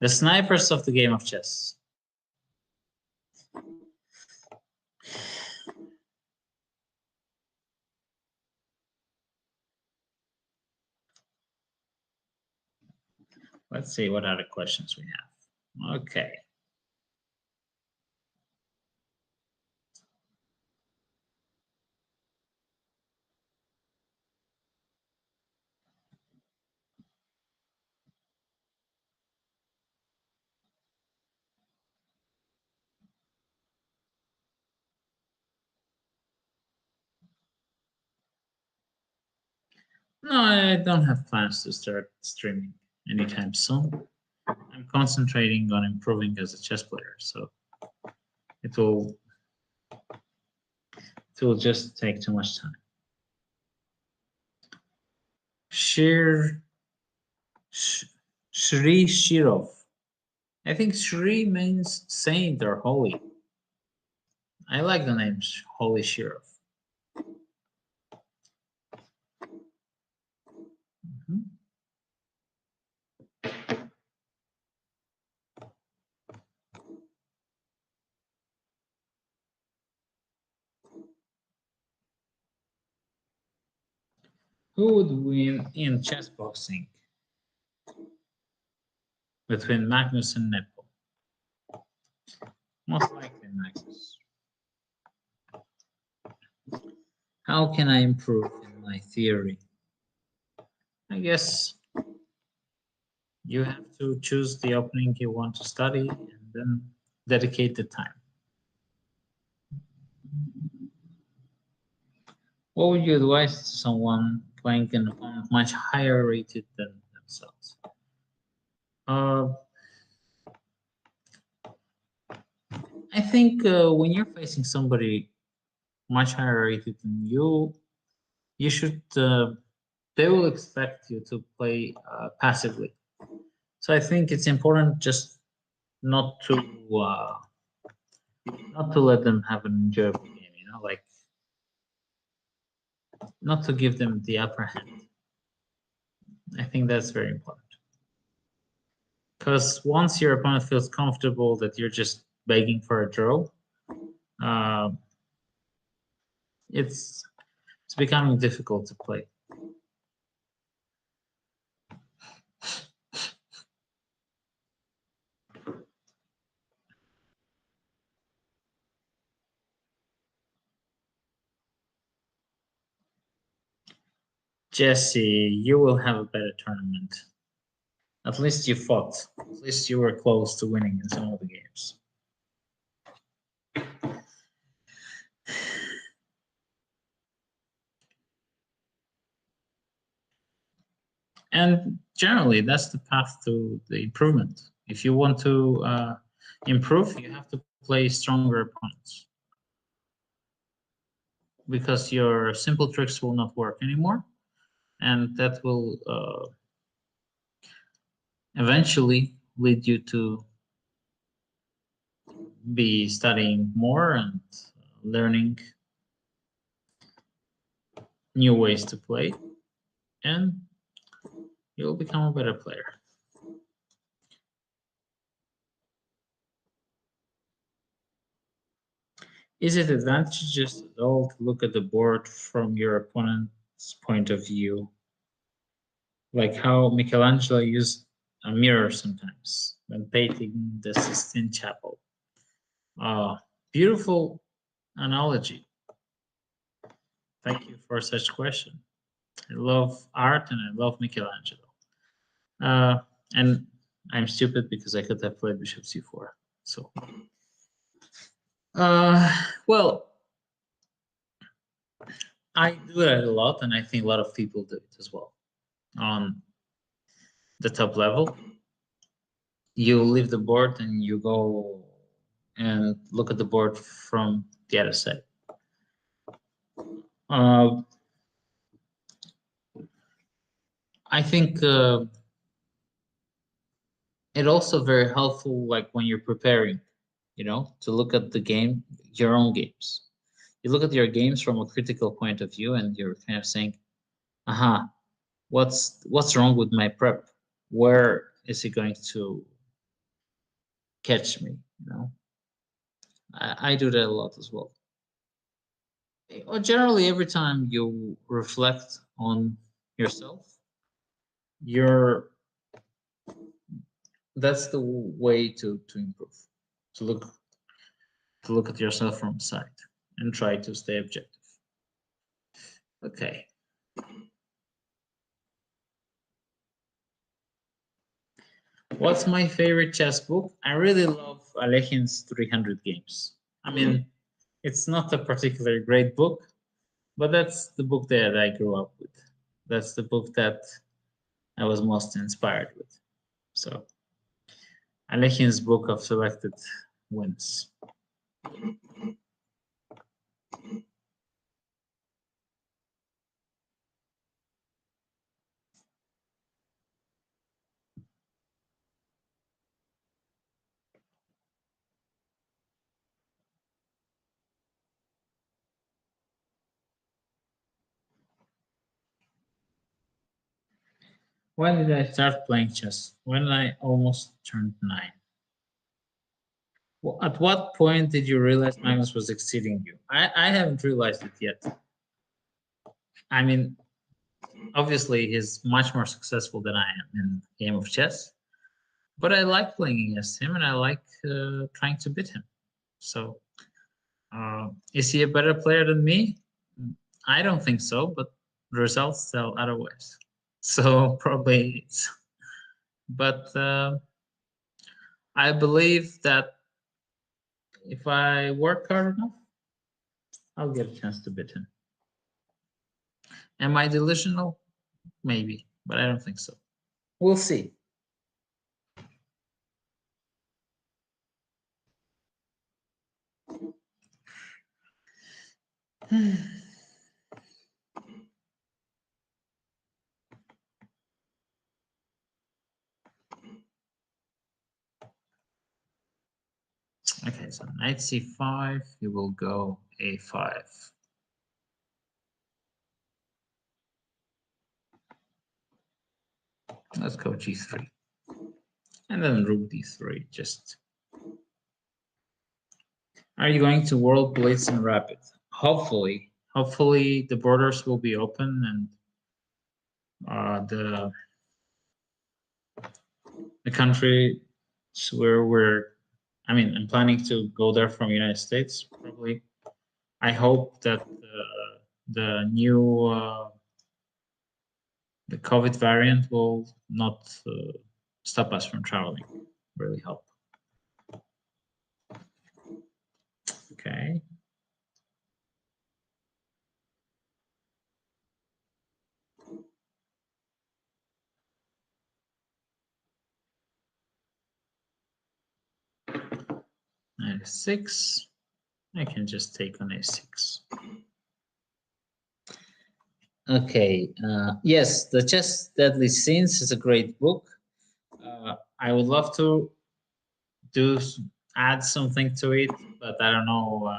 The snipers of the game of chess. Let's see what other questions we have. Okay. No, I don't have plans to start streaming anytime soon. I'm concentrating on improving as a chess player, so it will just take too much time. Shri Shirov. I think Shri means saint or holy. I like the name Holy Shirov. Who would win in chess boxing between Magnus and Nepo? Most likely Magnus. How can I improve in my theory? I guess you have to choose the opening you want to study and then dedicate the time. What would you advise to someone playing an opponent much higher rated than them? themselves. I think when you're facing somebody much higher rated than you, you should. They will expect you to play passively. So I think it's important just not to let them have an enjoyable game. You know, like not to give them the upper hand. I think that's very important. Because once your opponent feels comfortable that you're just begging for a draw, it's becoming difficult to play. Jesse, you will have a better tournament. At least you fought. At least you were close to winning in some of the games. And generally, that's the path to the improvement. If you want to improve, you have to play stronger opponents. Because your simple tricks will not work anymore. And that will eventually lead you to be studying more and learning new ways to play, and you'll become a better player. Is it advantageous at all to look at the board from your opponent's point of view? Like how Michelangelo used a mirror sometimes when painting the Sistine Chapel. Beautiful analogy. Thank you for such question. I love art and I love Michelangelo. And I'm stupid because I could have played bishop c4. So, well, I do that a lot, and I think a lot of people do it as well. On the top level, you leave the board and you go and look at the board from the other side. I think it also very helpful, like when you're preparing, you know, to look at the game, your own games. You look at your games from a critical point of view, and you're kind of saying, "Aha, what's wrong with my prep? Where is he going to catch me?" You know, I do that a lot as well. Generally, every time you reflect on yourself, that's the way to improve. To look at yourself from the side and try to stay objective. Okay. What's my favorite chess book? I really love Alekhine 300 Games. I mean, it's not a particularly great book, but that's the book that I grew up with. That's the book that I was most inspired with. So, Alekhine's book of selected wins. When did I start playing chess? When I almost turned 9. Well, at what point did you realize Magnus was exceeding you? I haven't realized it yet. I mean, obviously, he's much more successful than I am in a game of chess. But I like playing against him, and I like trying to beat him. So, is he a better player than me? I don't think so, but the results tell otherwise. So probably it's. But I believe that if I work hard enough, I'll get a chance to beat him. Am I delusional? Maybe, but I don't think so. We'll see. Okay, so knight c5, you will go a5. Let's go g3. And then rook d3, just. Are you going to World Blitz and Rapid? Hopefully. Hopefully the borders will be open and the country where I'm planning to go there from United States, probably. I hope that the new the COVID variant will not stop us from traveling. Really help. Okay. Knight a6. I can just take on a6. Okay. Yes, The Chess Deadly Sins is a great book. I would love to add something to it, but I don't know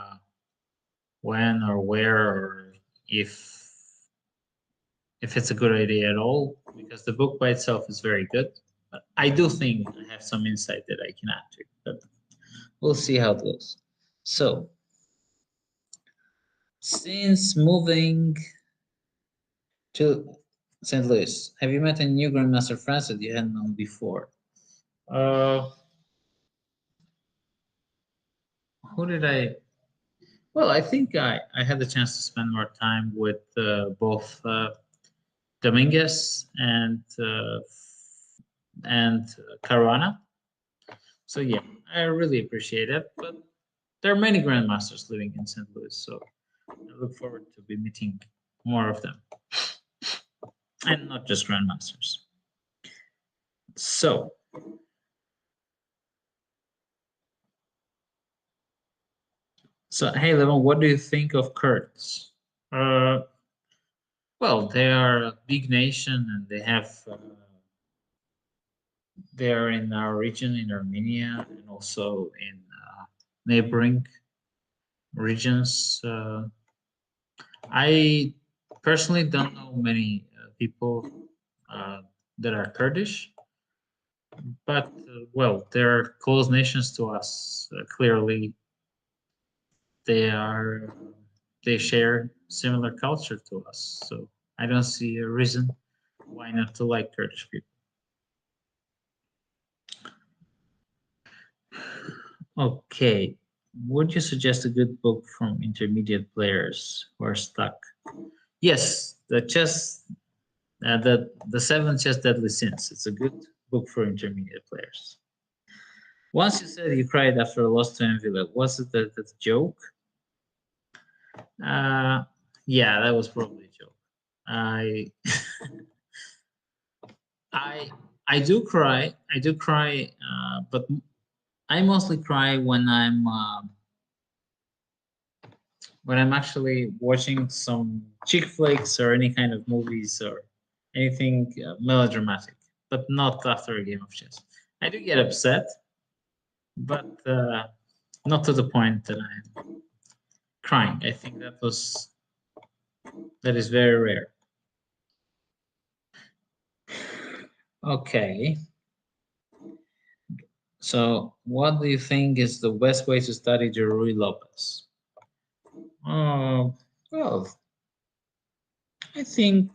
when or where or if it's a good idea at all, because the book by itself is very good. But I do think I have some insight that I can add to it, but we'll see how it goes. So, since moving to St. Louis, have you met any new Grandmaster friends that you hadn't known before? Who did I? Well, I think I had the chance to spend more time with both Dominguez and Caruana. So yeah, I really appreciate it. But there are many grandmasters living in St. Louis, so I look forward to be meeting more of them, and not just grandmasters. So. So, hey, Levon, what do you think of Kurds? Well, they are a big nation, and they are in our region, in Armenia, and also in neighboring regions. I personally don't know many people that are Kurdish, but well, they're close nations to us. Clearly, they share similar culture to us, so I don't see a reason why not to like Kurdish people. Okay, would you suggest a good book from intermediate players who are stuck? Yes, the Seven Chess Deadly Sins. It's a good book for intermediate players. Once you said you cried after a loss to Envila, was it that joke? Yeah, that was probably a joke. I I do cry. I do cry, but I mostly cry when I'm actually watching some chick flicks or any kind of movies or anything melodramatic, but not after a game of chess. I do get upset, but not to the point that I'm crying. I think that is very rare. Okay. So, what do you think is the best way to study Jerui Lopez? Well, I think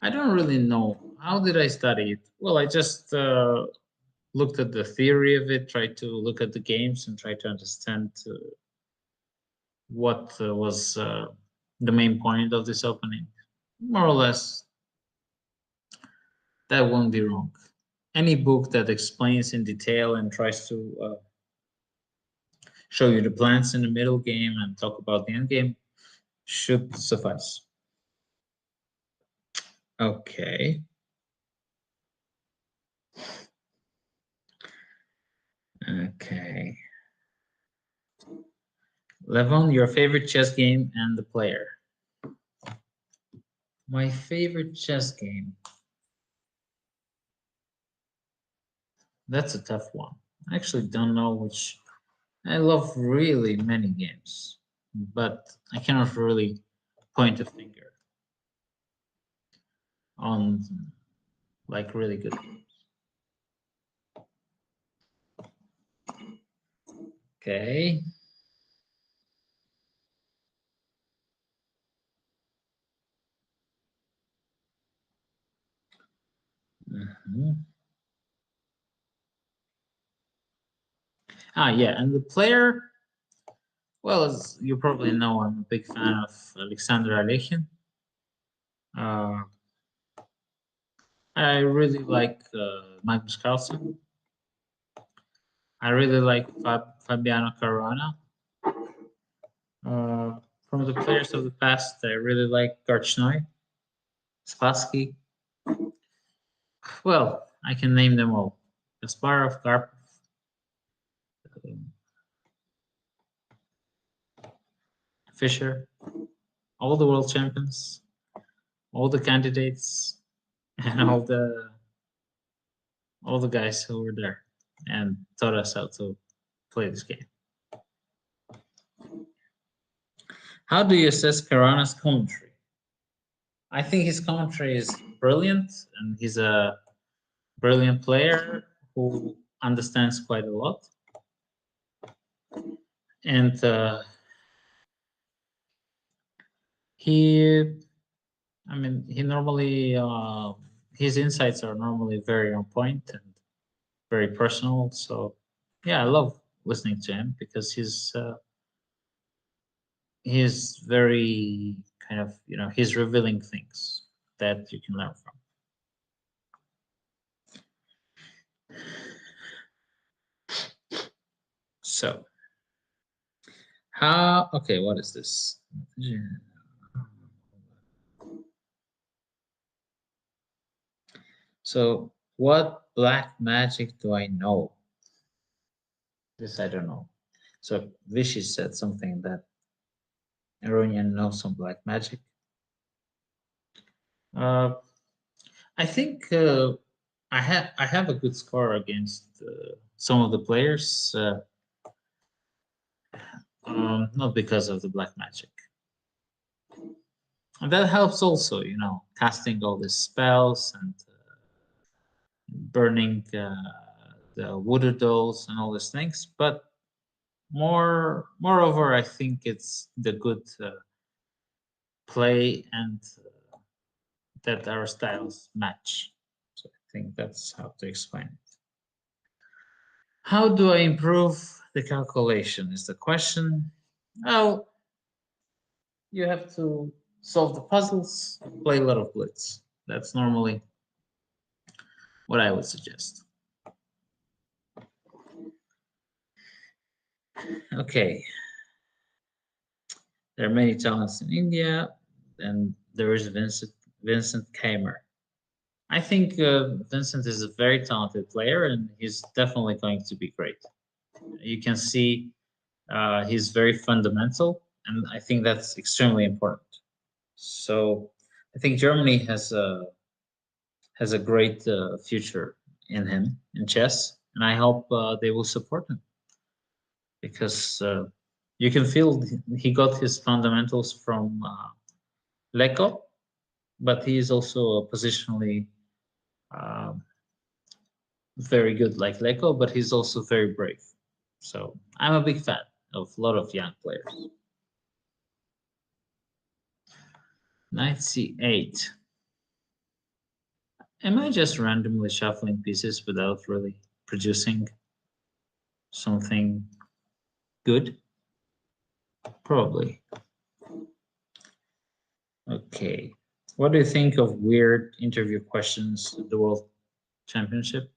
I don't really know. How did I study it? Well, I just looked at the theory of it, tried to look at the games, and tried to understand what was the main point of this opening. More or less, that won't be wrong. Any book that explains in detail and tries to show you the plans in the middle game and talk about the end game should suffice. Okay. Levon, your favorite chess game and the player. My favorite chess game. That's a tough one. I actually don't know which. I love really many games, but I cannot really point a finger on like really good games. Okay. Yeah, and the player, well, as you probably know, I'm a big fan of Alexander Alekhine. I really like Magnus Carlsen. I really like Fabiano Caruana. From the players of the past, I really like Garchnoi, Spassky. Well, I can name them all. Kasparov, Karpov, Fischer, all the world champions, all the candidates, and all the guys who were there and taught us how to play this game. How do you assess Caruana's commentary? I think his commentary is brilliant, and he's a brilliant player who understands quite a lot. And he normally, his insights are normally very on point and very personal. So yeah, I love listening to him because he's very kind of, he's revealing things that you can learn from. So okay, what is this? So what black magic do I know? This I don't know. So Vishy said something that Aronian knows some black magic. I think I have a good score against some of the players, not because of the black magic. And that helps also, casting all these spells and burning the voodoo dolls and all these things. But moreover, I think it's the good play and that our styles match. So I think that's how to explain it. How do I improve the calculation is the question. Well, you have to solve the puzzles, play a lot of blitz. That's normally what I would suggest. Okay. There are many talents in India, and there is Vincent Keimer. I think Vincent is a very talented player, and he's definitely going to be great. You can see he's very fundamental, and I think that's extremely important. So I think Germany has a great future in him in chess, and I hope they will support him because you can feel he got his fundamentals from Lecco, but he is also positionally very good like Lecco, but he's also very brave. So I'm a big fan of a lot of young players. Knight c8. Am I just randomly shuffling pieces without really producing something good? Probably. Okay. What do you think of weird interview questions at the World Championship?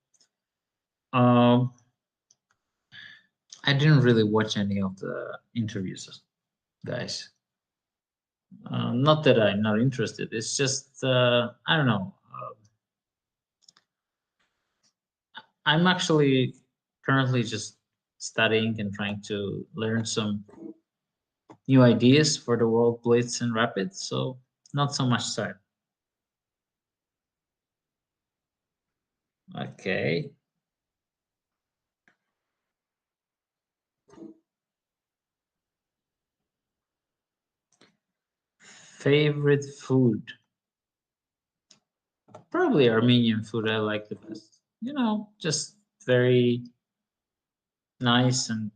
I didn't really watch any of the interviews, guys. Not that I'm not interested. It's just I don't know. I'm actually currently just studying and trying to learn some new ideas for the World Blitz and Rapid, so not so much time. Okay. Favorite food? Probably Armenian food I like the best. You know, just very nice and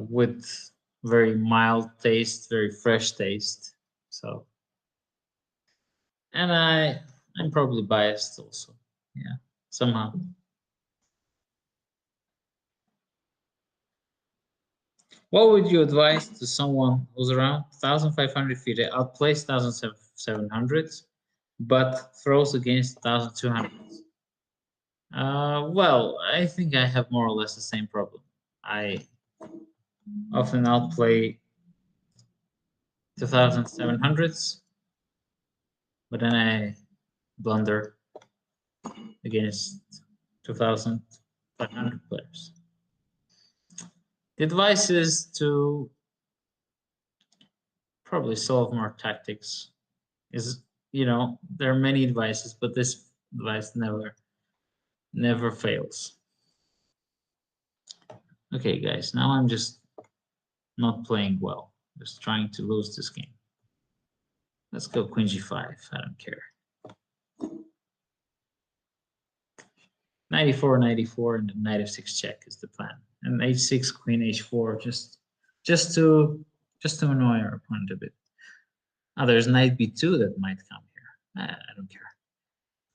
with very mild taste, very fresh taste. So, and I'm probably biased also. Yeah, somehow. What would you advise to someone who's around 1,500 feet, outplays 1,700s, but throws against 1,200s? Well, I think I have more or less the same problem. I often outplay 2,700s, but then I blunder against 2,500 players. The advice is to probably solve more tactics. Is, you know, there are many advices, but this advice never fails. Okay, guys, now I'm just not playing well. Just trying to lose this game. Let's go Queen G5. I don't care. 94, 94, and the Knight F6 check is the plan. And H6, Queen H4, just to annoy our opponent a bit. Oh, there's Knight B2 that might come here. I don't care.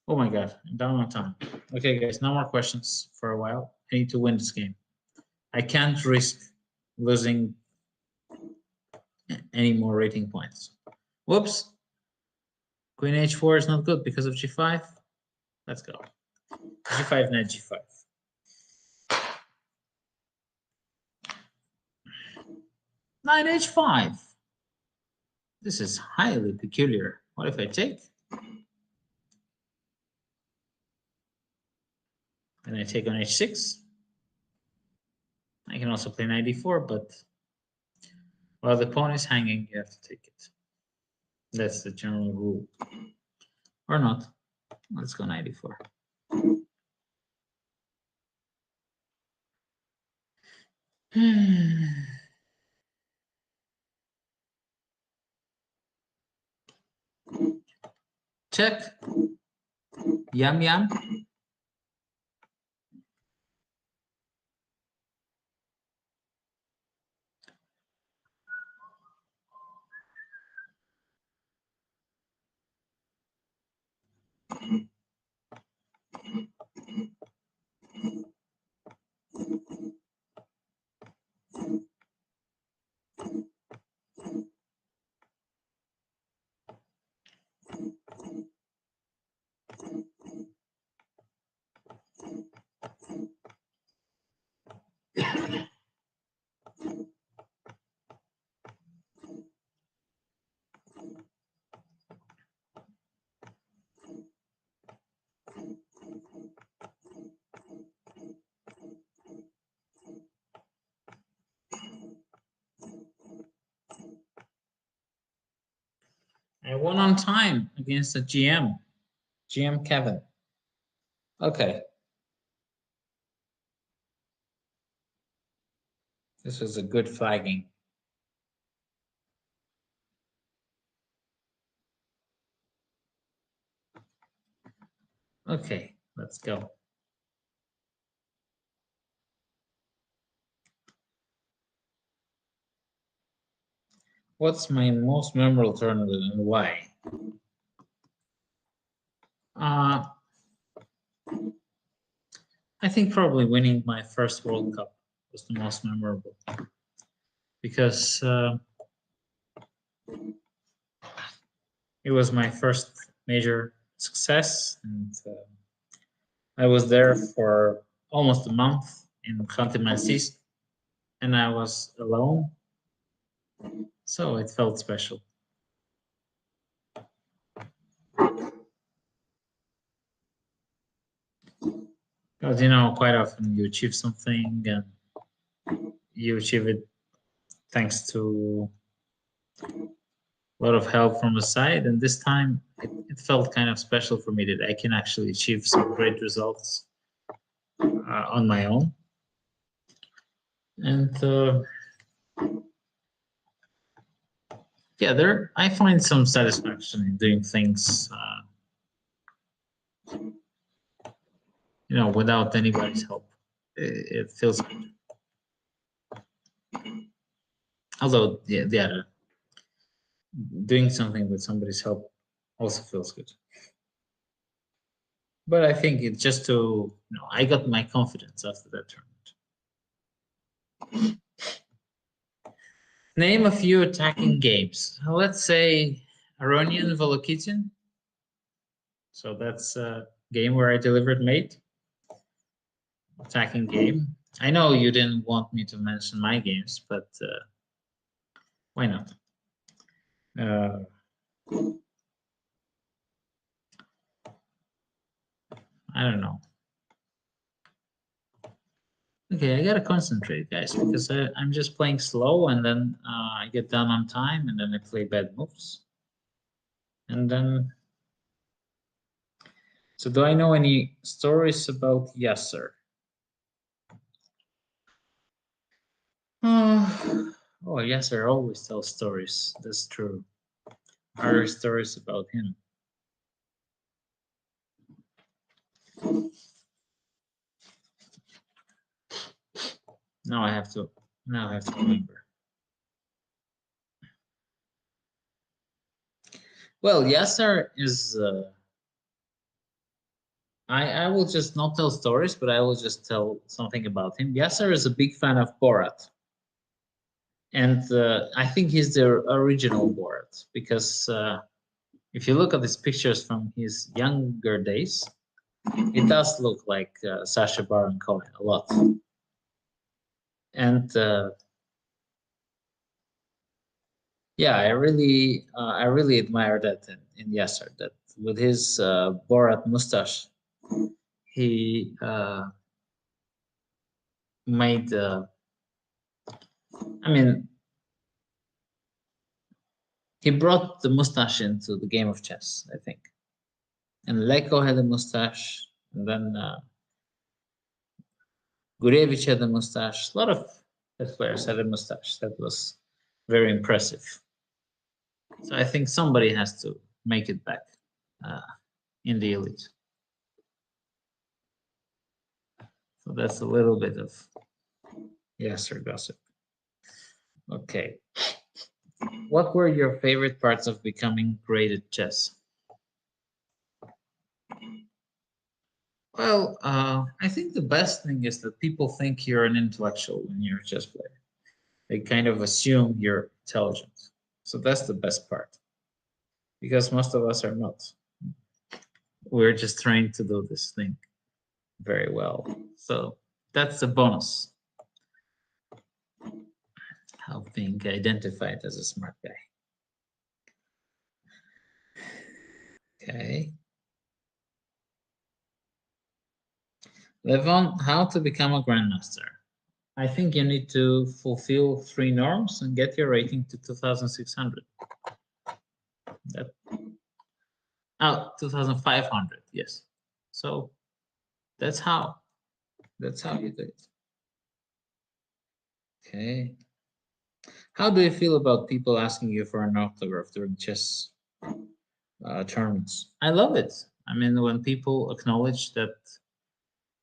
Oh my god, I'm down on time. Okay, guys, no more questions for a while. I need to win this game. I can't risk losing any more rating points. Whoops. Queen H4 is not good because of G5. Let's go. G5, Knight G5. Knight H5. This is highly peculiar. What if I take? And I take on H6. I can also play Knight D4, but while the pawn is hanging, you have to take it. That's the general rule. Or not. Let's go Knight D4. Check. Yum yum. I won on time against the GM Kevin. Okay. This was a good flagging. Okay, let's go. What's my most memorable tournament and why? I think probably winning my first World Cup was the most memorable because it was my first major success, and I was there for almost a month in Khanty-Mansis, and I was alone, so it felt special. Because, you know, quite often you achieve something and you achieve it thanks to a lot of help from the side. And this time it felt kind of special for me that I can actually achieve some great results on my own. And yeah, I find some satisfaction in doing things, without anybody's help. It feels good. Although, yeah, doing something with somebody's help also feels good. But I think it's just to, I got my confidence after that tournament. Name a few attacking games. Let's say Aronian Volokitian. So that's a game where I delivered mate. Attacking game. I know you didn't want me to mention my games, but why not? I don't know. Okay, I gotta concentrate, guys, because I'm just playing slow, and then I get done on time, and then I play bad moves. And then, so do I know any stories about Yasser? Oh, Yasser always tells stories. That's true. Are there stories about him? Now I have to remember. Well, Yasser is. I will just not tell stories, but I will just tell something about him. Yasser is a big fan of Borat, and I think he's the original Borat because if you look at his pictures from his younger days, it does look like Sacha Baron Cohen a lot. And yeah, I really admire that in Yasser, that with his Borat mustache, he made. I mean, he brought the mustache into the game of chess, I think. And Leko had a mustache, and then Gurevich had a mustache. A lot of chess players had a mustache. That was very impressive. So I think somebody has to make it back in the elite. So that's a little bit of Yasser gossip. Okay. What were your favorite parts of becoming great at chess? Well, I think the best thing is that people think you're an intellectual when you're a chess player. They kind of assume you're intelligent. So that's the best part. Because most of us are not. We're just trying to do this thing very well. So that's the bonus of being identified as a smart guy. Okay. Levon, how to become a grandmaster? I think you need to fulfill 3 norms and get your rating to 2,600. 2,500, yes. So that's how you do it. Okay. How do you feel about people asking you for an autograph during chess tournaments? I love it. I mean, when people acknowledge that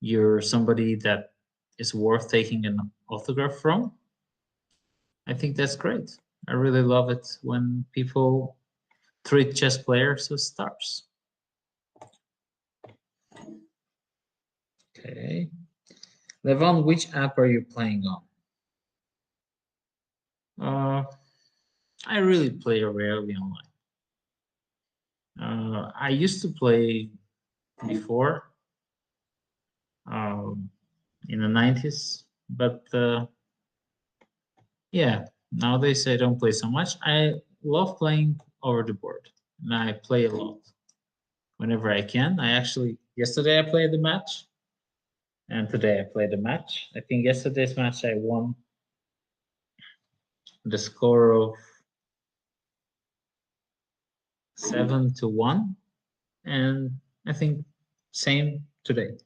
you're somebody that is worth taking an autograph from, I think that's great. I really love it when people treat chess players as stars. Okay. Levon, which app are you playing on? I really play rarely online. I used to play before in the 90s, but yeah, nowadays I don't play so much. I love playing over the board, and I play a lot whenever I can. Yesterday I played the match, and today I played the match. I think yesterday's match I won the score of 7-1, and I think same today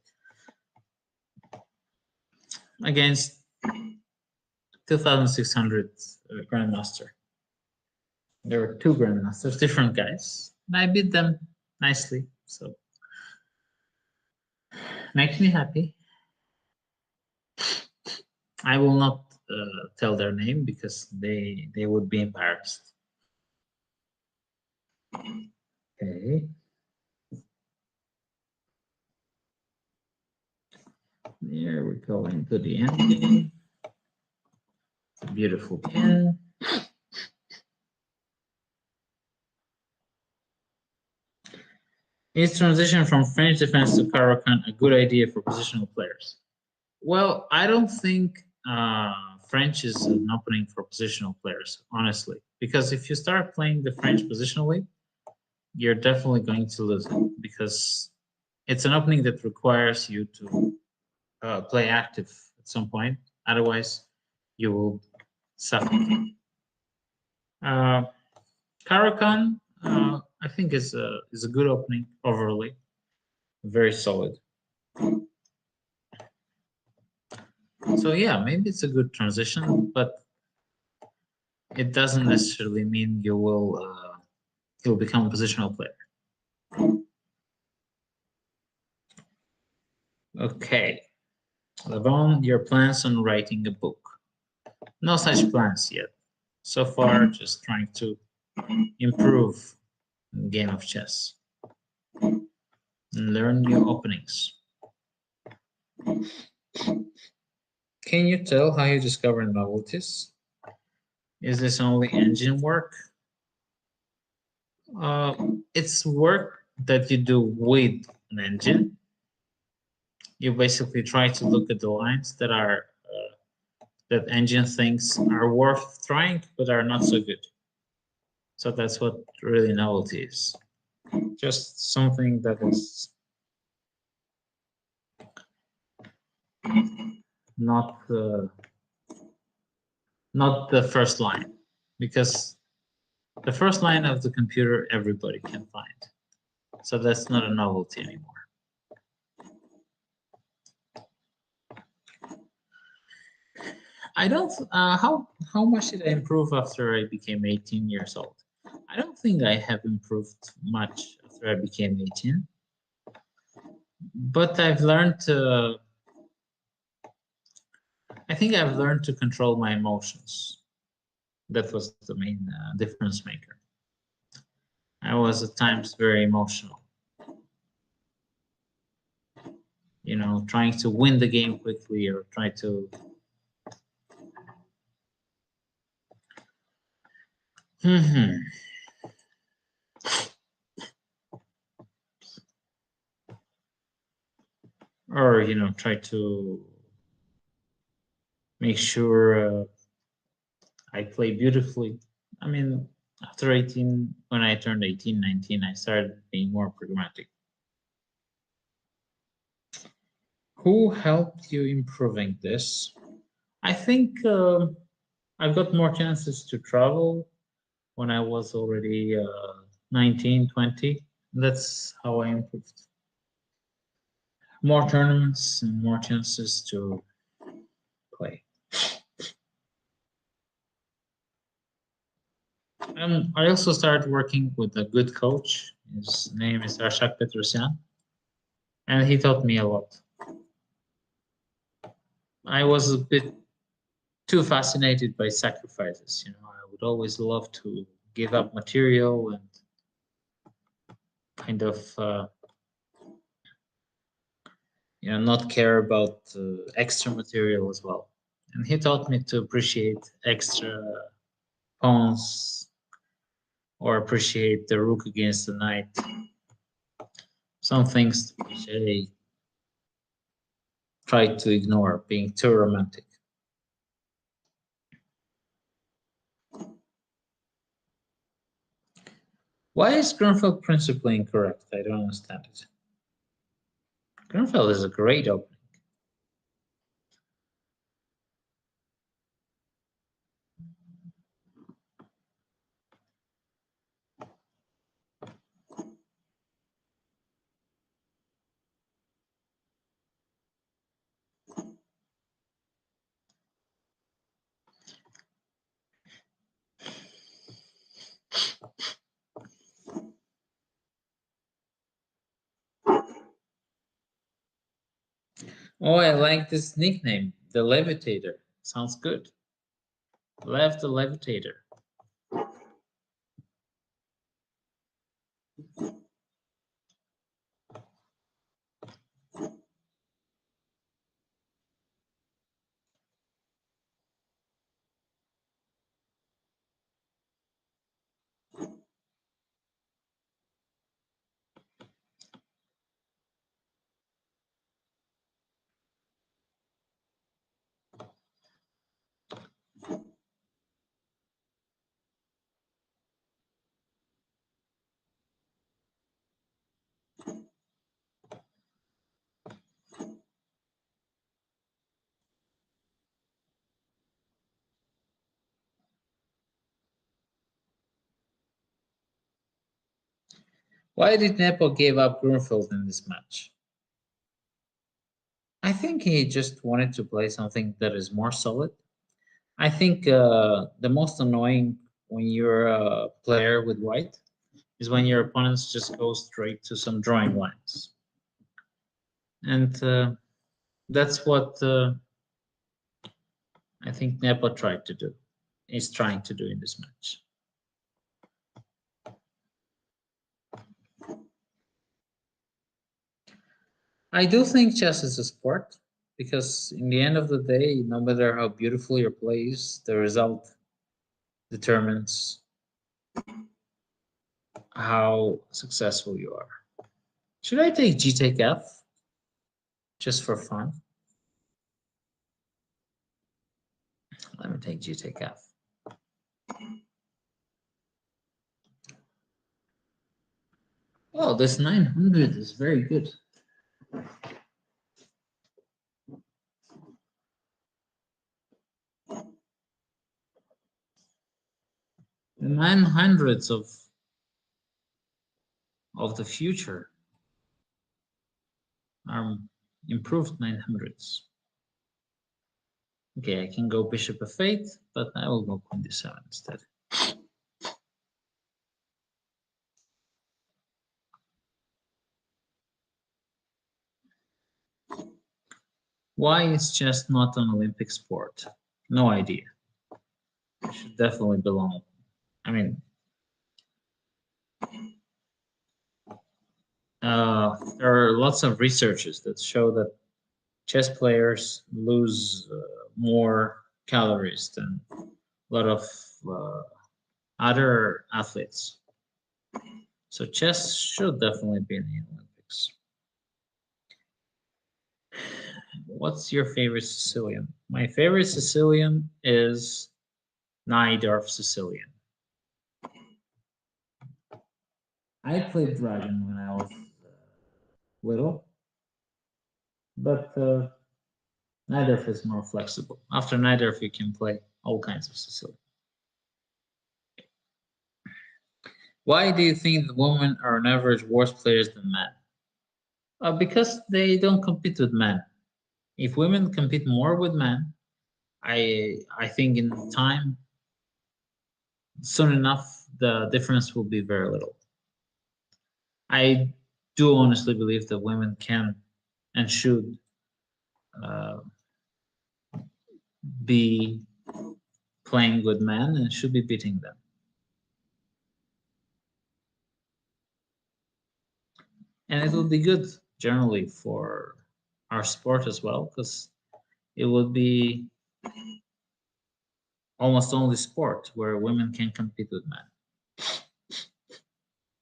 against 2,600 grandmaster. There were 2 grandmasters, different guys, and I beat them nicely, so makes me happy. I will not tell their name because they would be embarrassed. Okay. There we go into the ending. Beautiful pin. Is transition from French defense to Caro-Kann a good idea for positional players? Well, I don't think French is an opening for positional players, honestly, because if you start playing the French positionally, you're definitely going to lose it because it's an opening that requires you to play active at some point. Otherwise, you will suffer. Caro-Kann, I think is a good opening overall, very solid. So yeah, maybe it's a good transition, but it doesn't necessarily mean you'll become a positional player. Okay, Levon, your plans on writing a book? No such plans yet. So far, just trying to improve the game of chess and learn new openings. Can you tell how you discover novelties? Is this only engine work? It's work that you do with an engine. You basically try to look at the lines that are that engine thinks are worth trying but are not so good. So that's what really novelty is. Just something that is not the first line, because the first line of the computer everybody can find. So that's not a novelty anymore. I don't. How much did I improve after I became 18 years old? I don't think I have improved much after I became 18, but I've learned to. I think I've learned to control my emotions. That was the main difference maker. I was at times very emotional. You know, trying to win the game quickly or try to. Or, you know, try to make sure I play beautifully. I mean, after 18, when I turned 18, 19, I started being more pragmatic. Who helped you improving this? I think I've got more chances to travel when I was already 19, 20. That's how I improved. More tournaments and more chances to play. And I also started working with a good coach. His name is Rashak Petrosyan, and he taught me a lot. I was a bit too fascinated by sacrifices. You know, I would always love to give up material and kind of, you know, not care about extra material as well. And he taught me to appreciate extra pawns or appreciate the rook against the knight. Some things which I tried to ignore, being too romantic. Why is Grunfeld principle incorrect? I don't understand it. Grunfeld is a great opening. Oh, I like this nickname, the Levitator. Sounds good. Lev the Levitator. Why did Nepo give up Grunfeld in this match? I think he just wanted to play something that is more solid. I think the most annoying when you're a player with white is when your opponents just go straight to some drawing lines. And that's what I think Nepo tried to do, is trying to do in this match. I do think chess is a sport because in the end of the day, no matter how beautiful your play is, the result determines how successful you are. Should I take G take F just for fun? Let me take G take F. Oh, this 900 is very good. The 900s of the future are improved 900s. Okay, I can go bishop f8, but I will go queen d7 instead. Why is chess not an Olympic sport? No idea. It should definitely belong. I mean, there are lots of researches that show that chess players lose more calories than a lot of other athletes. So chess should definitely be in the Olympics. What's your favorite Sicilian? My favorite Sicilian is Najdorf Sicilian. I played Dragon when I was little, but Najdorf is more flexible. After Najdorf, you can play all kinds of Sicilian. Why do you think the women are on average worse players than men? Because they don't compete with men. If women compete more with men, I think in time, soon enough, the difference will be very little. I do honestly believe that women can and should be playing with men and should be beating them. And it would be good generally for our sport as well, because it would be almost only sport where women can compete with men.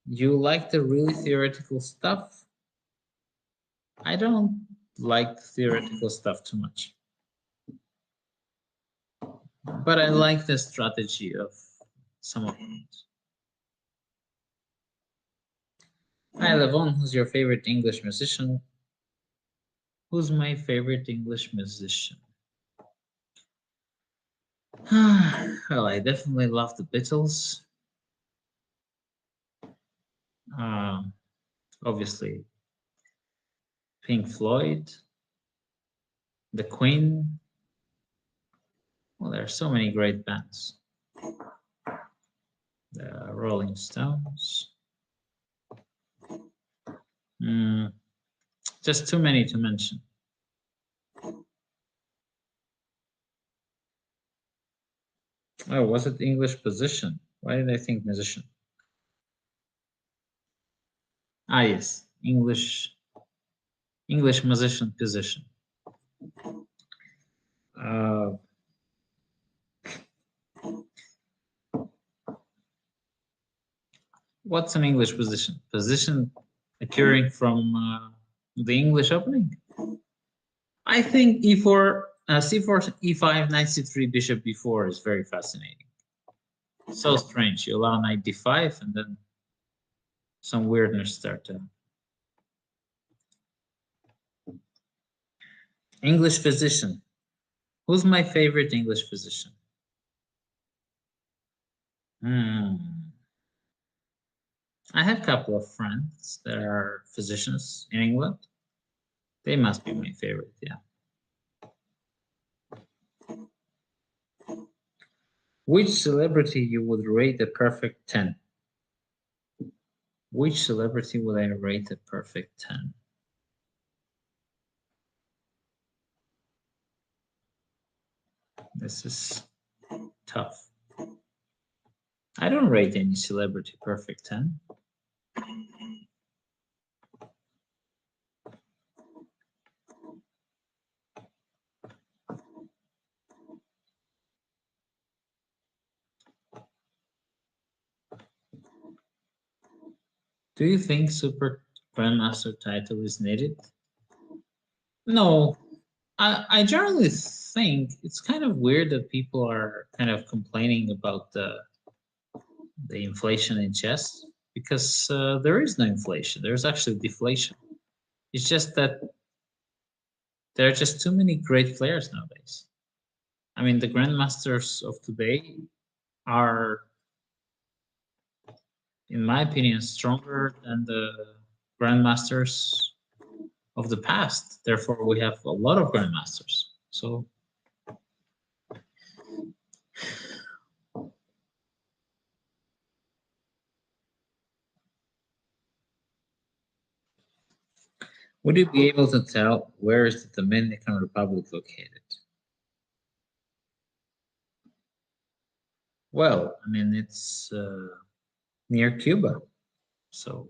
You like the really theoretical stuff? I don't like theoretical stuff too much. But I like the strategy of some of them. Hi, Levon, who's your favorite English musician? Who's my favorite English musician? Well, I definitely love the Beatles. Obviously, Pink Floyd, The Queen. Well, there are so many great bands. The Rolling Stones. Just too many to mention. Oh, was it English position? Why did I think musician? Ah, yes, English musician position. What's an English position? Position occurring from the English opening? I think e4, c4, e5, knight c3, bishop b4 is very fascinating. So strange. You allow knight d5 and then some weirdness start to. English physician. Who's my favorite English physician? I have a couple of friends that are physicians in England. They must be my favorite, yeah. Which celebrity you would rate a perfect 10? Which celebrity would I rate a perfect 10? This is tough. I don't rate any celebrity perfect 10. Do you think Super Grandmaster title is needed? No. I generally think it's kind of weird that people are kind of complaining about the inflation in chess, because there is no inflation. There's actually deflation. It's just that there are just too many great players nowadays. I mean, the grandmasters of today are, in my opinion, stronger than the grandmasters of the past. Therefore, we have a lot of grandmasters. So would you be able to tell where is the Dominican Republic located? Well, I mean, it's near Cuba. So,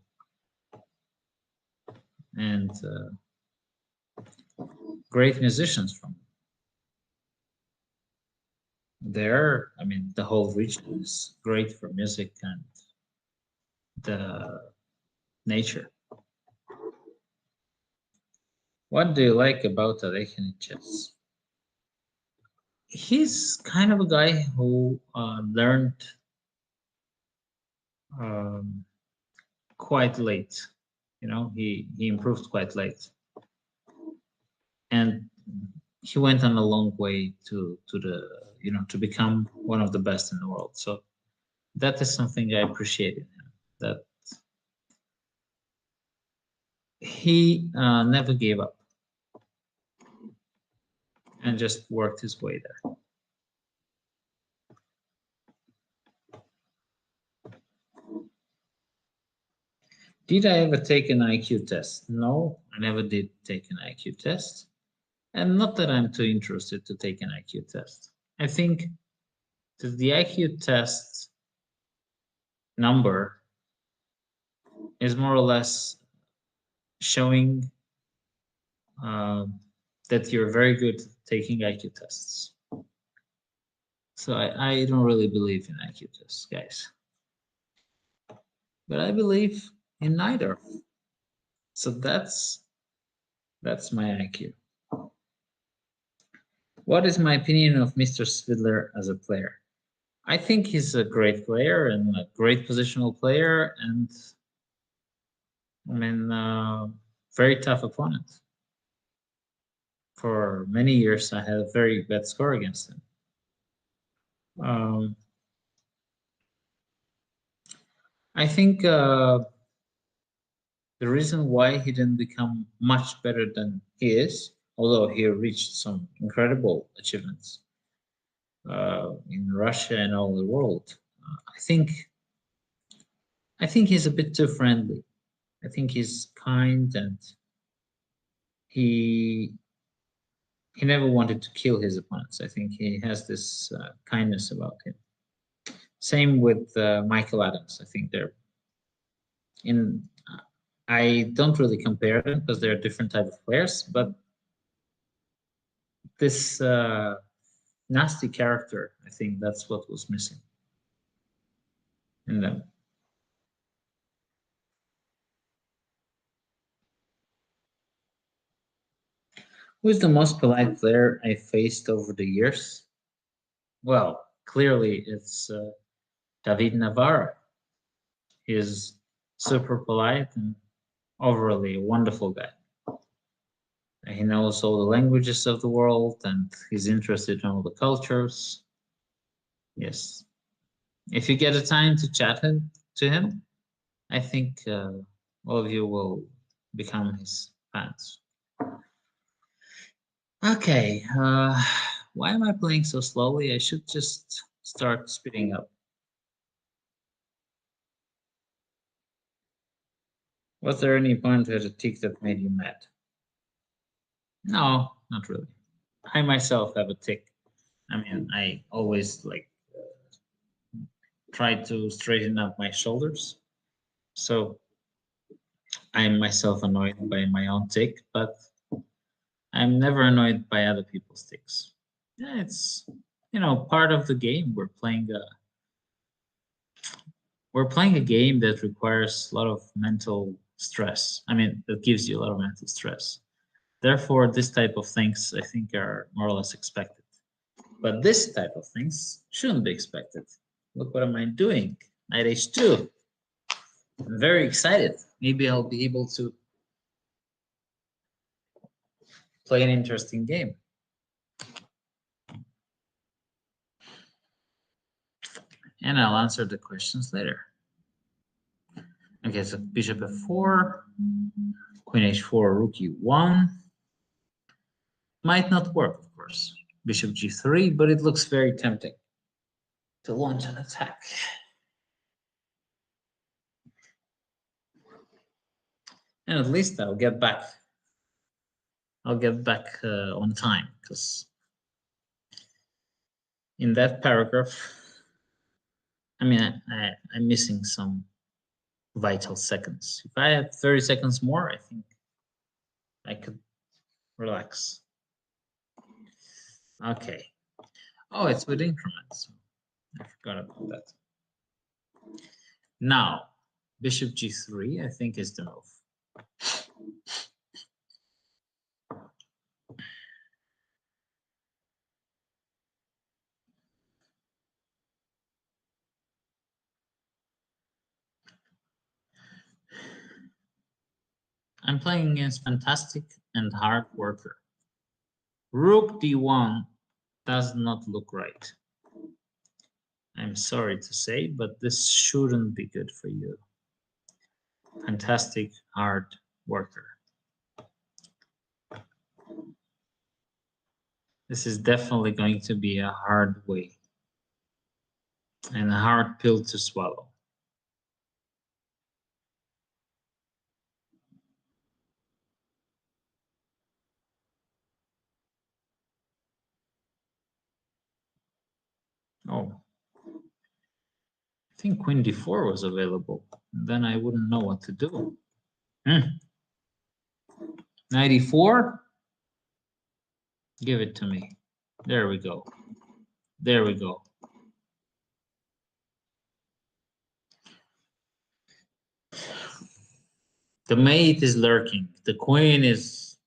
and great musicians from there. I mean, the whole region is great for music and the nature. What do you like about Alejan in chess? He's kind of a guy who learned quite late. You know, he improved quite late, and he went on a long way to the, you know, to become one of the best in the world. So that is something I appreciate in him, that he never gave up and just worked his way there. Did I ever take an IQ test? No, I never did take an IQ test. And not that I'm too interested to take an IQ test. I think that the IQ test number is more or less showing that you're very good at taking IQ tests. So I don't really believe in IQ tests, guys. But I believe in neither. So that's my IQ. What is my opinion of Mr. Svidler as a player? I think he's a great player and a great positional player, and I mean, very tough opponent. For many years, I had a very bad score against him. I think the reason why he didn't become much better than he is, although he reached some incredible achievements in Russia and all the world, I think he's a bit too friendly. I think he's kind, and he never wanted to kill his opponents. I think he has this kindness about him. Same with Michael Adams. I think they're in. I don't really compare them because they're different type of players, but this nasty character, I think that's what was missing in them. Who is the most polite player I faced over the years? Well, clearly it's David Navarro. He is super polite and overly wonderful guy. He knows all the languages of the world and he's interested in all the cultures. Yes. If you get a time to chat to him, I think all of you will become his fans. Okay, why am I playing so slowly? I should just start speeding up. Was there any point at a tick that made you mad? No, not really. I myself have a tick. I mean, I always like try to straighten up my shoulders. So I'm myself annoyed by my own tick, but I'm never annoyed by other people's ticks. Yeah, it's part of the game. We're playing a game that requires a lot of mental stress. I mean, that gives you a lot of mental stress. Therefore, this type of things I think are more or less expected. But this type of things shouldn't be expected. Look what am I doing? Knight h2. I'm very excited. Maybe I'll be able to play an interesting game. And I'll answer the questions later. Okay, so bishop f4, queen h4, rook e1. Might not work, of course. Bishop g3, but it looks very tempting to launch an attack. And at least I'll get back. I'll get back on time, because in that paragraph, I mean, I'm missing some vital seconds. If I had 30 seconds more, I think I could relax. Okay. Oh, it's with increments. I forgot about that. Now, bishop g3, I think, is the move. I'm playing against fantastic and hard worker. Rook d1 does not look right. I'm sorry to say, but this shouldn't be good for you. Fantastic hard worker. This is definitely going to be a hard way and a hard pill to swallow. Oh, I think queen d4 was available. Then I wouldn't know what to do. 94? Give it to me. There we go. There we go. The mate is lurking. The queen is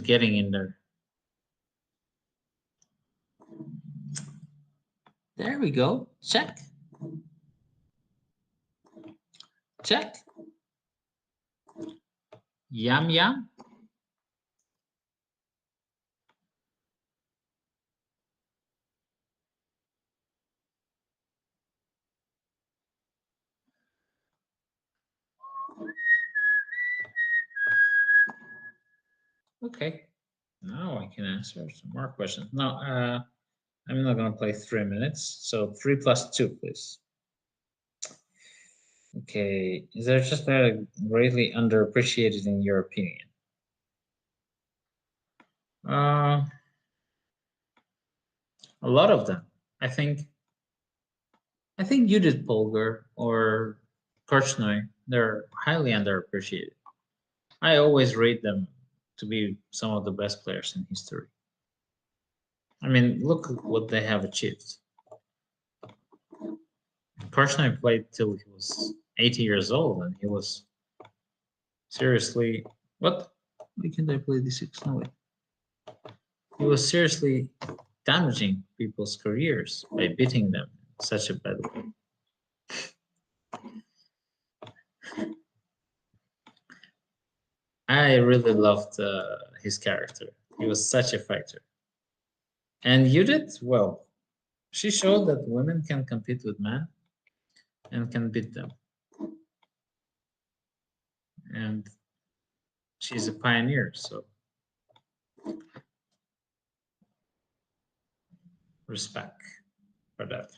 getting in there. There we go. Check. Check. Yum, yum. Okay. Now I can answer some more questions. Now, I'm not going to play 3 minutes. So 3 plus 2, please. Okay. Is there just that greatly underappreciated in your opinion? A lot of them. I think I think Judith Polgar or Korchnoi, they're highly underappreciated. I always rate them to be some of the best players in history. I mean, look at what they have achieved. Korchnoi played till he was 80 years old, and he was seriously what? Why can't I play d6? No way. He was seriously damaging people's careers by beating them in such a bad way. I really loved his character. He was such a fighter. And Judith, well, she showed that women can compete with men and can beat them. And she's a pioneer, so respect for that.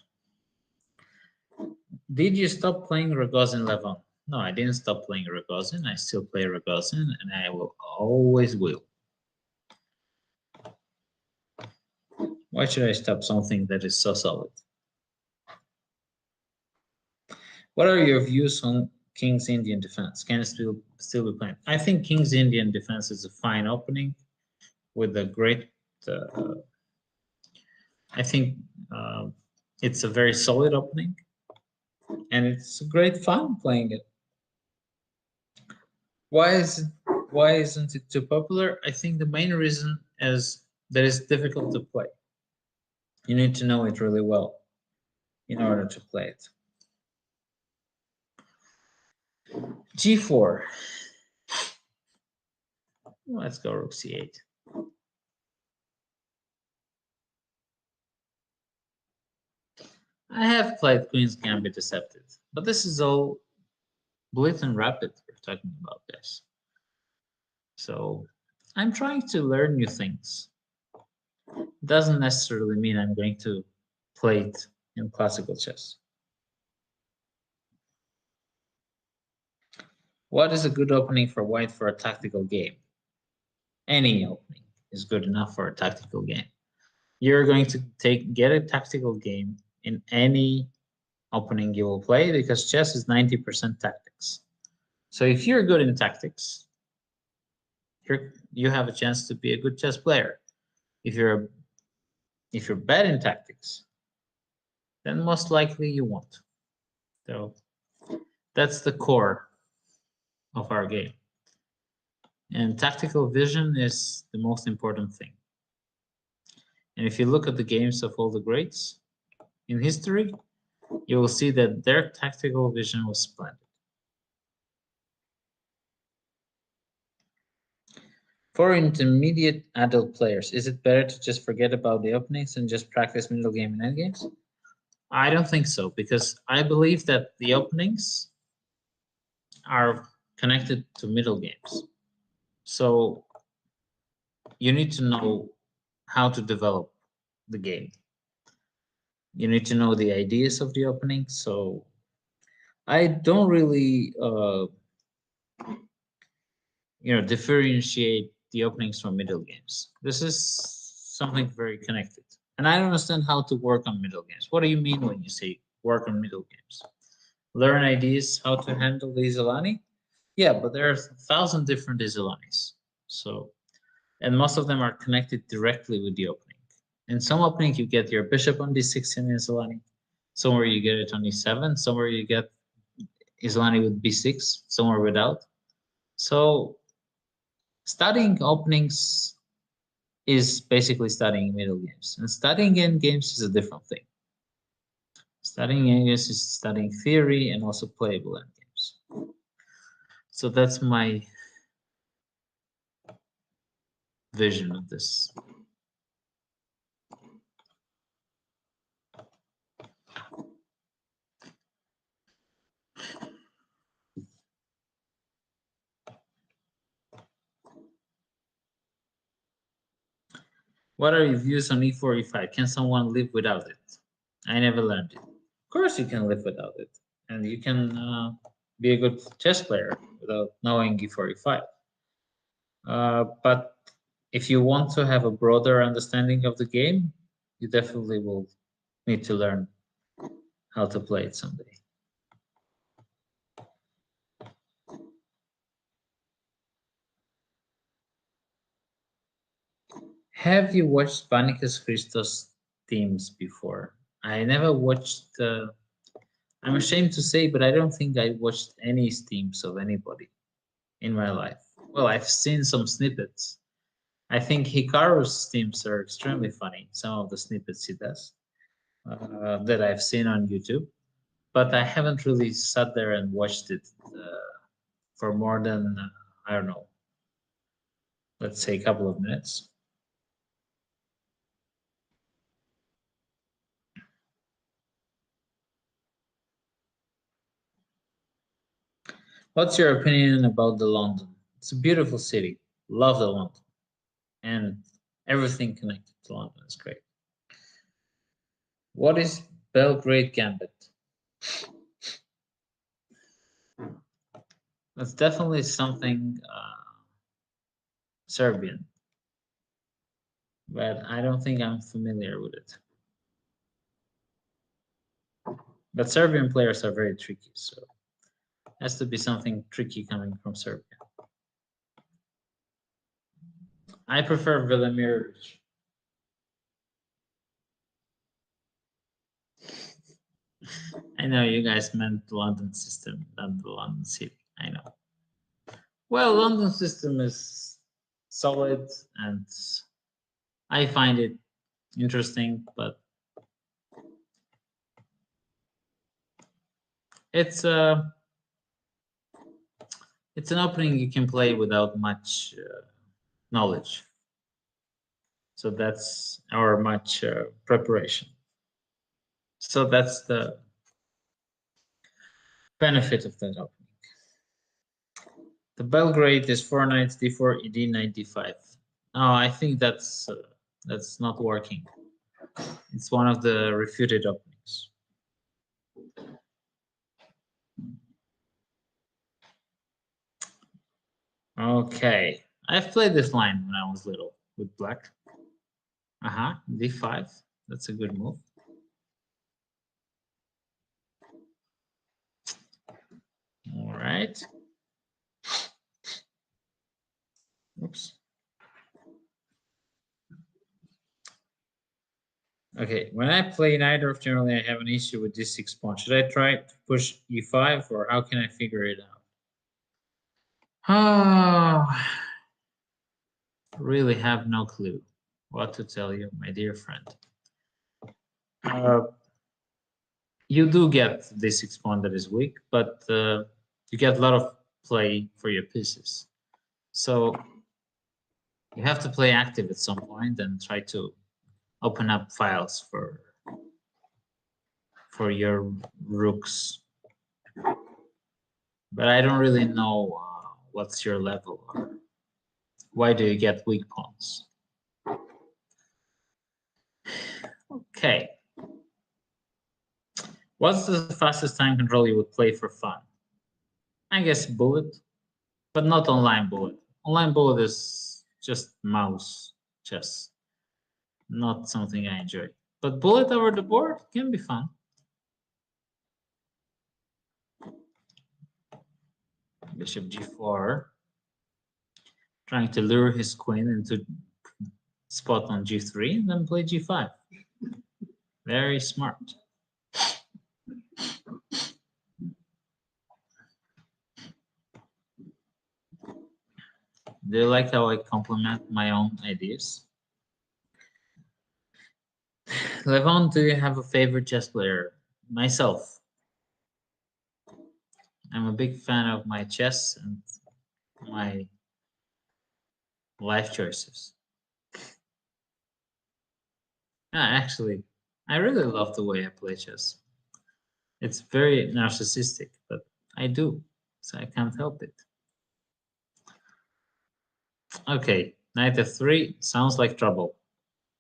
Did you stop playing Rogozin, Levon? No, I didn't stop playing Rogozin. I still play Rogozin, and I will always will. Why should I stop something that is so solid? What are your views on King's Indian defense? Can it still be played? I think King's Indian defense is a fine opening with a great. I think it's a very solid opening, and it's great fun playing it. Why isn't it too popular? I think the main reason is that it's difficult to play. You need to know it really well in order to play it. G4. Let's go rook c8. I have played Queen's Gambit Decepted, but this is all Blitz and Rapid we're talking about, guys. So I'm trying to learn new things. Doesn't necessarily mean I'm going to play it in classical chess. What is a good opening for white for a tactical game? Any opening is good enough for a tactical game. You're going to get a tactical game in any opening you will play because chess is 90% tactics. So if you're good in tactics, you have a chance to be a good chess player. If you're bad in tactics, then most likely you won't. So that's the core of our game. And tactical vision is the most important thing. And if you look at the games of all the greats in history, you will see that their tactical vision was splendid. For intermediate adult players, is it better to just forget about the openings and just practice middle game and endgames? I don't think so, because I believe that the openings are connected to middle games. So you need to know how to develop the game. You need to know the ideas of the opening. So I don't really, differentiate the openings from middle games. This is something very connected. And I don't understand how to work on middle games. What do you mean when you say work on middle games? Learn ideas how to handle the Isolani? Yeah, but there are 1,000 different Isolanis. So, and most of them are connected directly with the opening. In some opening, you get your bishop on d6 in Isolani. Somewhere you get it on e7. Somewhere you get Isolani with b6. Somewhere without. So studying openings is basically studying middle games. And studying end games is a different thing. Studying end games is studying theory and also playable end games. So that's my vision of this. What are your views on e4, e5? Can someone live without it? I never learned it. Of course you can live without it. And you can be a good chess player without knowing e4, e5. But if you want to have a broader understanding of the game, you definitely will need to learn how to play it someday. Have you watched Panicus Christos teams before? I never watched. I'm ashamed to say, but I don't think I watched any teams of anybody in my life. Well, I've seen some snippets. I think Hikaru's teams are extremely funny. Some of the snippets he does that I've seen on YouTube, but I haven't really sat there and watched it for more than I don't know. Let's say a couple of minutes. What's your opinion about the London? It's a beautiful city. Love the London. And everything connected to London is great. What is Belgrade Gambit? That's definitely something Serbian, but I don't think I'm familiar with it. But Serbian players are very tricky, so it has to be something tricky coming from Serbia. I prefer Velimirovic. I know you guys meant the London system, not the London city. I know. Well, London system is solid, and I find it interesting, but it's an opening you can play without much knowledge. So that's our much preparation. So that's the benefit of that opening. The Belgrade is 4 knights d4 ed knight d5. No, I think that's not working. It's one of the refuted openings. Okay, I've played this line when I was little with black. D5. That's a good move. All right. Oops. Okay, when I play Najdorf, generally I have an issue with d6 pawn. Should I try to push e5, or how can I figure it out? Oh, really have no clue what to tell you, my dear friend. You do get d6 pawn that is weak, but you get a lot of play for your pieces. So you have to play active at some point and try to open up files for your rooks. But I don't really know what's your level, or why do you get weak pawns? Okay. What's the fastest time control you would play for fun? I guess Bullet, but not online Bullet. Online Bullet is just mouse chess, not something I enjoy. But Bullet over the board can be fun. Bishop g4, trying to lure his queen into spot on g3 and then play g5. Very smart. Do you like how I complement my own ideas? Levon, do you have a favorite chess player? Myself. I'm a big fan of my chess and my life choices. Actually, I really love the way I play chess. It's very narcissistic, but I do, so I can't help it. Okay, knight f3 sounds like trouble.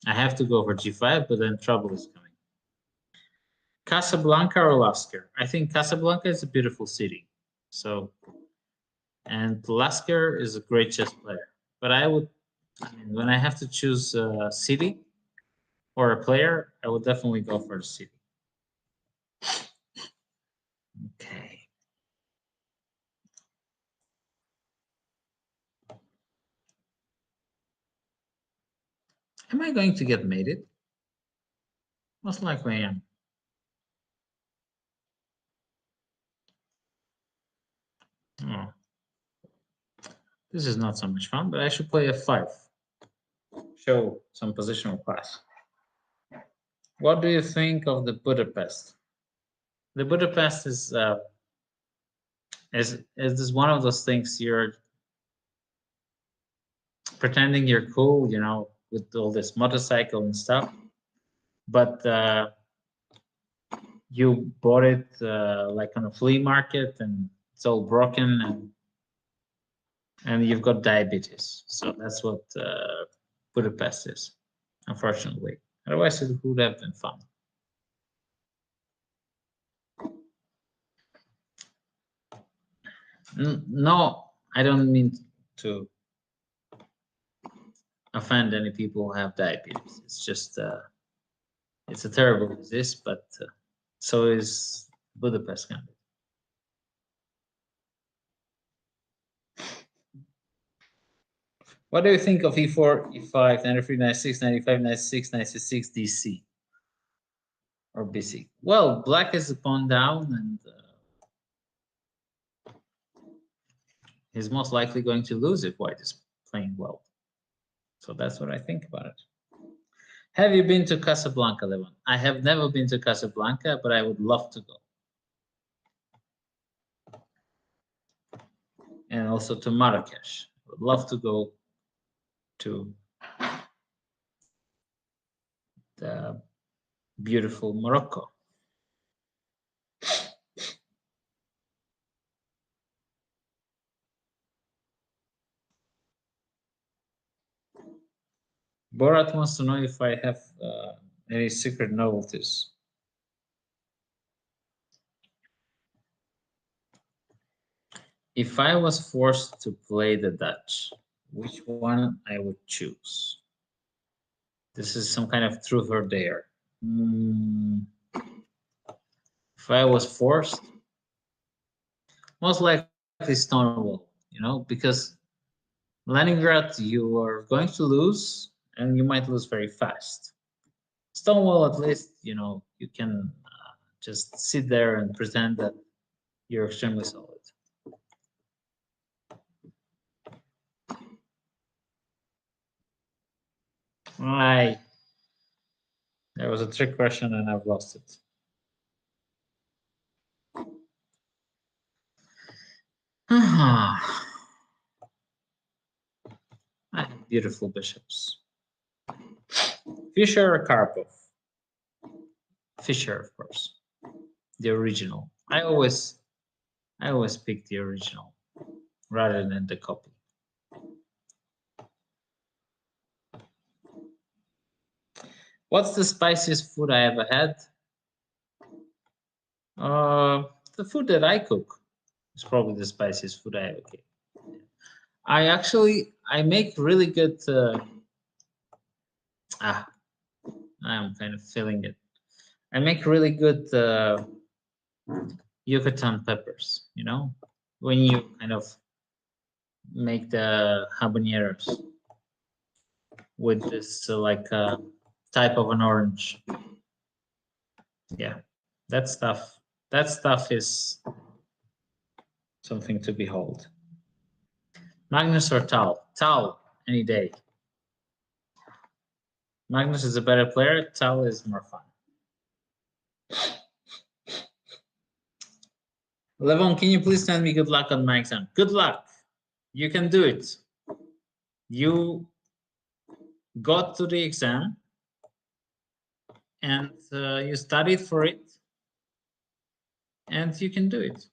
I have to go for g5, but then trouble is coming. Casablanca or Lasker? I think Casablanca is a beautiful city. So, and Lasker is a great chess player. But I mean, when I have to choose a city or a player, I would definitely go for the city. Am I going to get mated? Most likely I am. Oh. This is not so much fun, but I should play f5. Show some positional class. What do you think of the Budapest? The Budapest is one of those things you're pretending you're cool, you know, with all this motorcycle and stuff, but you bought it like on a flea market, and it's all broken, and you've got diabetes. So that's what Budapest is, unfortunately. Otherwise, it would have been fun. No, I don't mean to offend any people who have diabetes. It's just it's a terrible disease, but so is Budapest gambit. What do you think of e4, e5, 93, 96, 95, 96, 96, DC or BC? Well, black is a pawn down, and he's most likely going to lose if white is playing well. So that's what I think about it. Have you been to Casablanca, Levon? I have never been to Casablanca, but I would love to go. And also to Marrakesh. I would love to go to the beautiful Morocco. Borat wants to know if I have any secret novelties. If I was forced to play the Dutch, which one I would choose? This is some kind of truth or dare. If I was forced, most likely Stonewall, you know, because Leningrad, you are going to lose, and you might lose very fast. Stonewall, at least, you know, you can just sit there and pretend that you're extremely solid. There was a trick question and I've lost it. I have beautiful bishops. Fischer or Karpov? Fischer, of course. The original. I always pick the original rather than the copy. What's the spiciest food I ever had? The food that I cook is probably the spiciest food I ever cooked. I make really good. I'm kind of feeling it. I make really good Yucatan peppers. You know, when you kind of make the habaneros with this like type of an orange. Yeah, that stuff is something to behold. Magnus or Tal? Tal, any day. Magnus is a better player. Tal is more fun. Levon, can you please send me good luck on my exam? Good luck. You can do it. You got to the exam and you studied for it, and you can do it.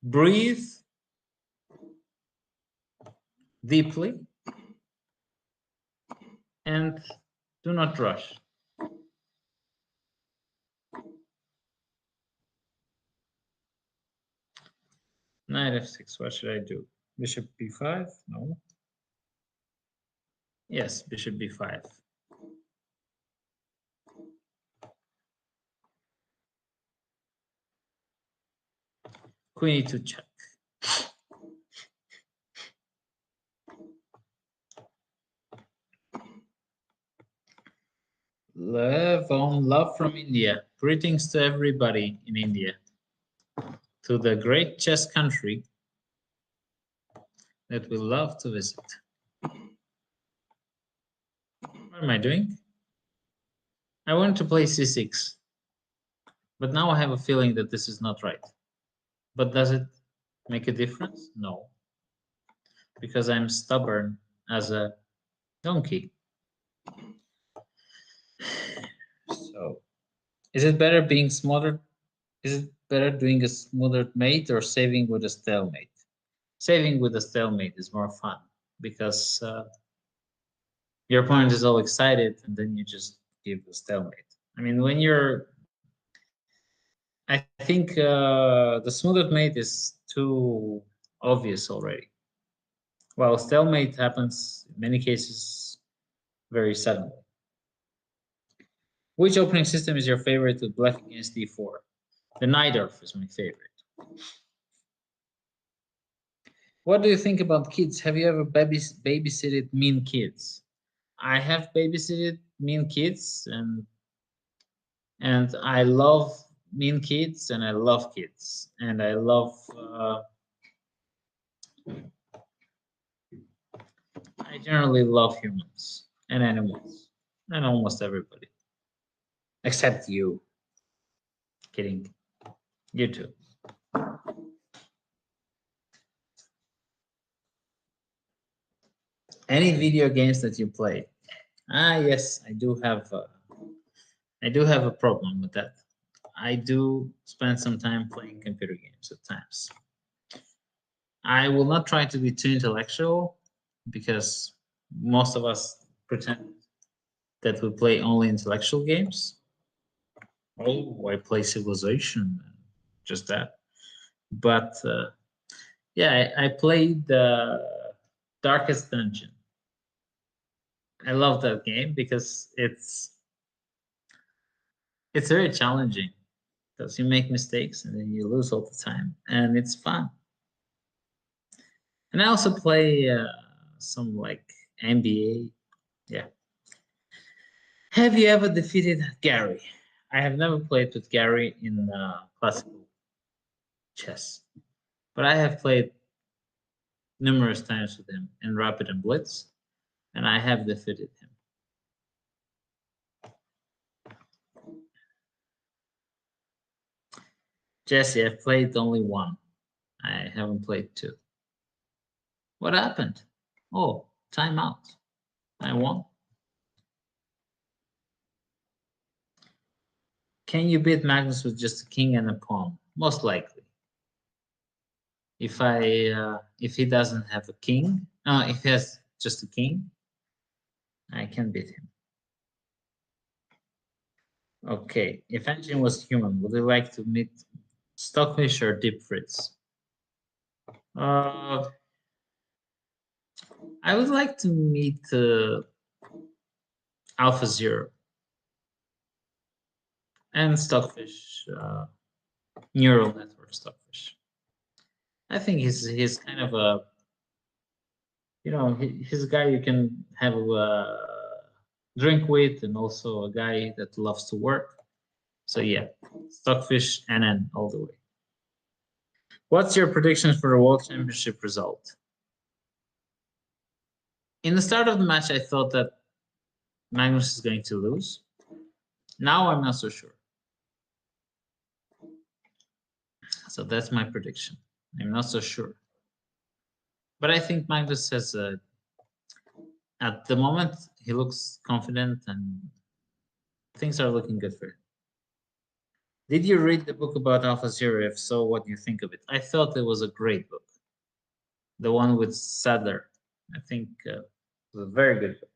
Breathe deeply and do not rush. Knight f6, what should I do? Bishop b5? No. Yes, bishop b5. Queen e2 check. Levon, love from India. Greetings to everybody in India. To the great chess country that we love to visit. What am I doing? I wanted to play c6, but now I have a feeling that this is not right. But does it make a difference? No, because I'm stubborn as a donkey. So, is it better being smothered? Is it better doing a smothered mate or saving with a stalemate? Saving with a stalemate is more fun because your opponent is all excited and then you just give a stalemate. I mean, when you're, I think the smothered mate is too obvious already. While stalemate happens in many cases very suddenly. Which opening system is your favorite with black against d4? The Najdorf is my favorite. What do you think about kids? Have you ever babysitted mean kids? I have babysitted mean kids, and I love mean kids, and I love kids, and I love. I generally love humans and animals, and almost everybody, except you. Kidding, you too. Any video games that you play? Ah, yes, I do have. I do have a problem with that. I do spend some time playing computer games at times. I will not try to be too intellectual because most of us pretend that we play only intellectual games. Oh, I play Civilization, just that. But yeah, I played Darkest Dungeon. I love that game because it's very challenging because you make mistakes and then you lose all the time, and it's fun. And I also play some like NBA. Yeah. Have you ever defeated Gary? I have never played with Gary in classical chess, but I have played numerous times with him in Rapid and Blitz, and I have defeated him. Jesse, I've played only one. I haven't played two. What happened? Oh, timeout. I won. Can you beat Magnus with just a king and a pawn? Most likely. If he doesn't have a king, if he has just a king, I can beat him. Okay, if Engine was human, would you like to meet Stockfish or Deep Fritz? I would like to meet Alpha Zero and Stockfish, neural network Stockfish. I think he's kind of a, he's a guy you can have a drink with, and also a guy that loves to work. So yeah, Stockfish NN all the way. What's your predictions for the World Championship result? In the start of the match, I thought that Magnus is going to lose. Now I'm not so sure. So that's my prediction. I'm not so sure. But I think Magnus has at the moment, he looks confident and things are looking good for him. Did you read the book about Alpha Zero? If so, what do you think of it? I thought it was a great book. The one with Sadler. I think it was a very good book.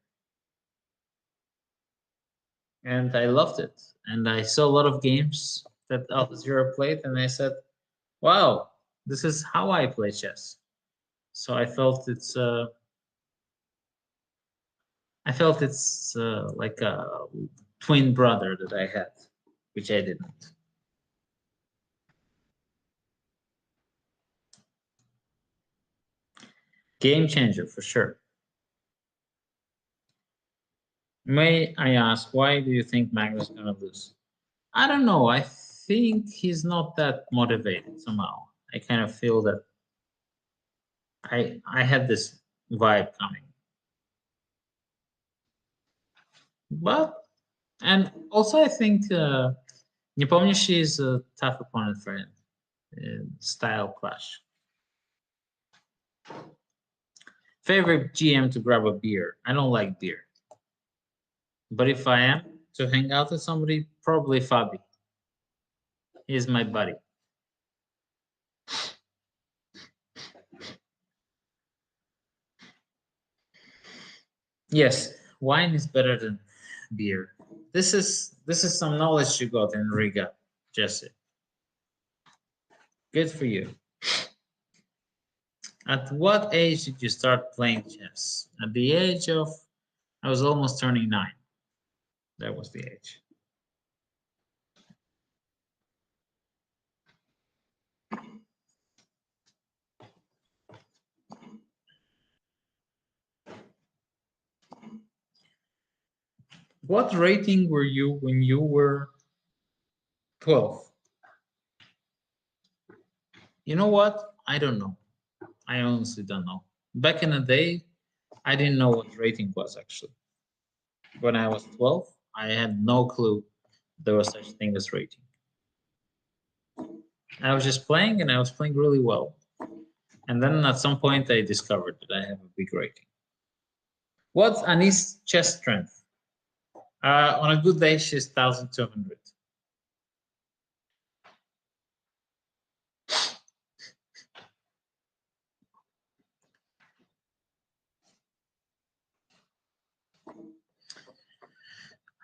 And I loved it. And I saw a lot of games that Alpha Zero played, and I said, wow, this is how I play chess. So I felt it's like a twin brother that I had, which I didn't. Game changer for sure. May I ask, why do you think Magnus is going to lose? I don't know. I think he's not that motivated somehow. I kind of feel that I had this vibe coming. But, and also I think Nepomniachtchi is a tough opponent for him. Style clash. Favorite GM to grab a beer? I don't like beer. But if I am to hang out with somebody, probably Fabi. He's my buddy. Yes, wine is better than beer. This is some knowledge you got in Riga, Jesse. Good for you. At what age did you start playing chess? At the age of, I was almost turning 9. That was the age. What rating were you when you were 12? You know what? I don't know. I honestly don't know. Back in the day, I didn't know what rating was actually. When I was 12, I had no clue there was such thing as rating. I was just playing and I was playing really well. And then at some point I discovered that I have a big rating. What's Anis' chess strength? On a good day, she's 1,200.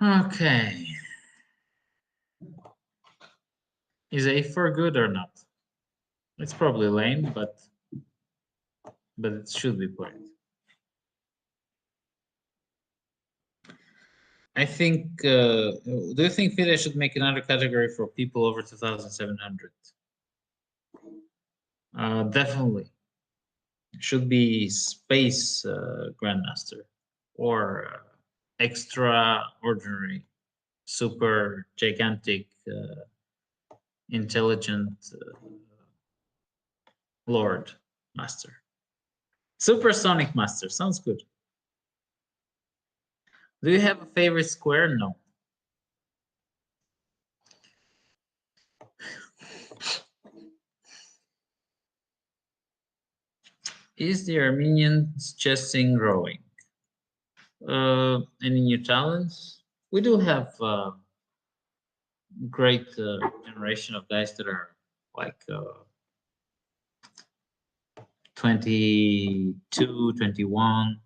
Okay. Is A4 good or not? It's probably lame, but it should be played. I think, do you think FIDE should make another category for people over 2,700? Definitely. Should be space grandmaster or extraordinary, super gigantic, intelligent lord master. Supersonic master sounds good. Do you have a favorite square? No. Is the Armenian chess scene growing? Any new talents? We do have great generation of guys that are like 22, 21.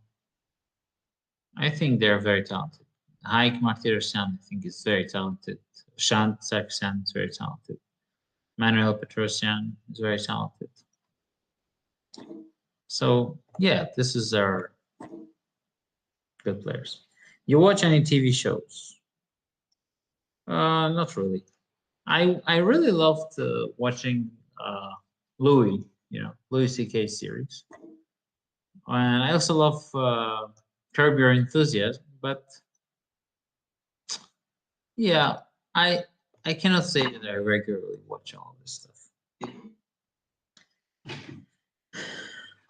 I think they're very talented. Haik Martirosyan, I think, is very talented. Shant Sarkisyan is very talented. Manuel Petrosyan is very talented. So yeah, this is our good players. You watch any TV shows? Not really. I really loved watching Louis, Louis C.K. series, and I also love Curb Your Enthusiasm. But yeah, I cannot say that I regularly watch all this stuff.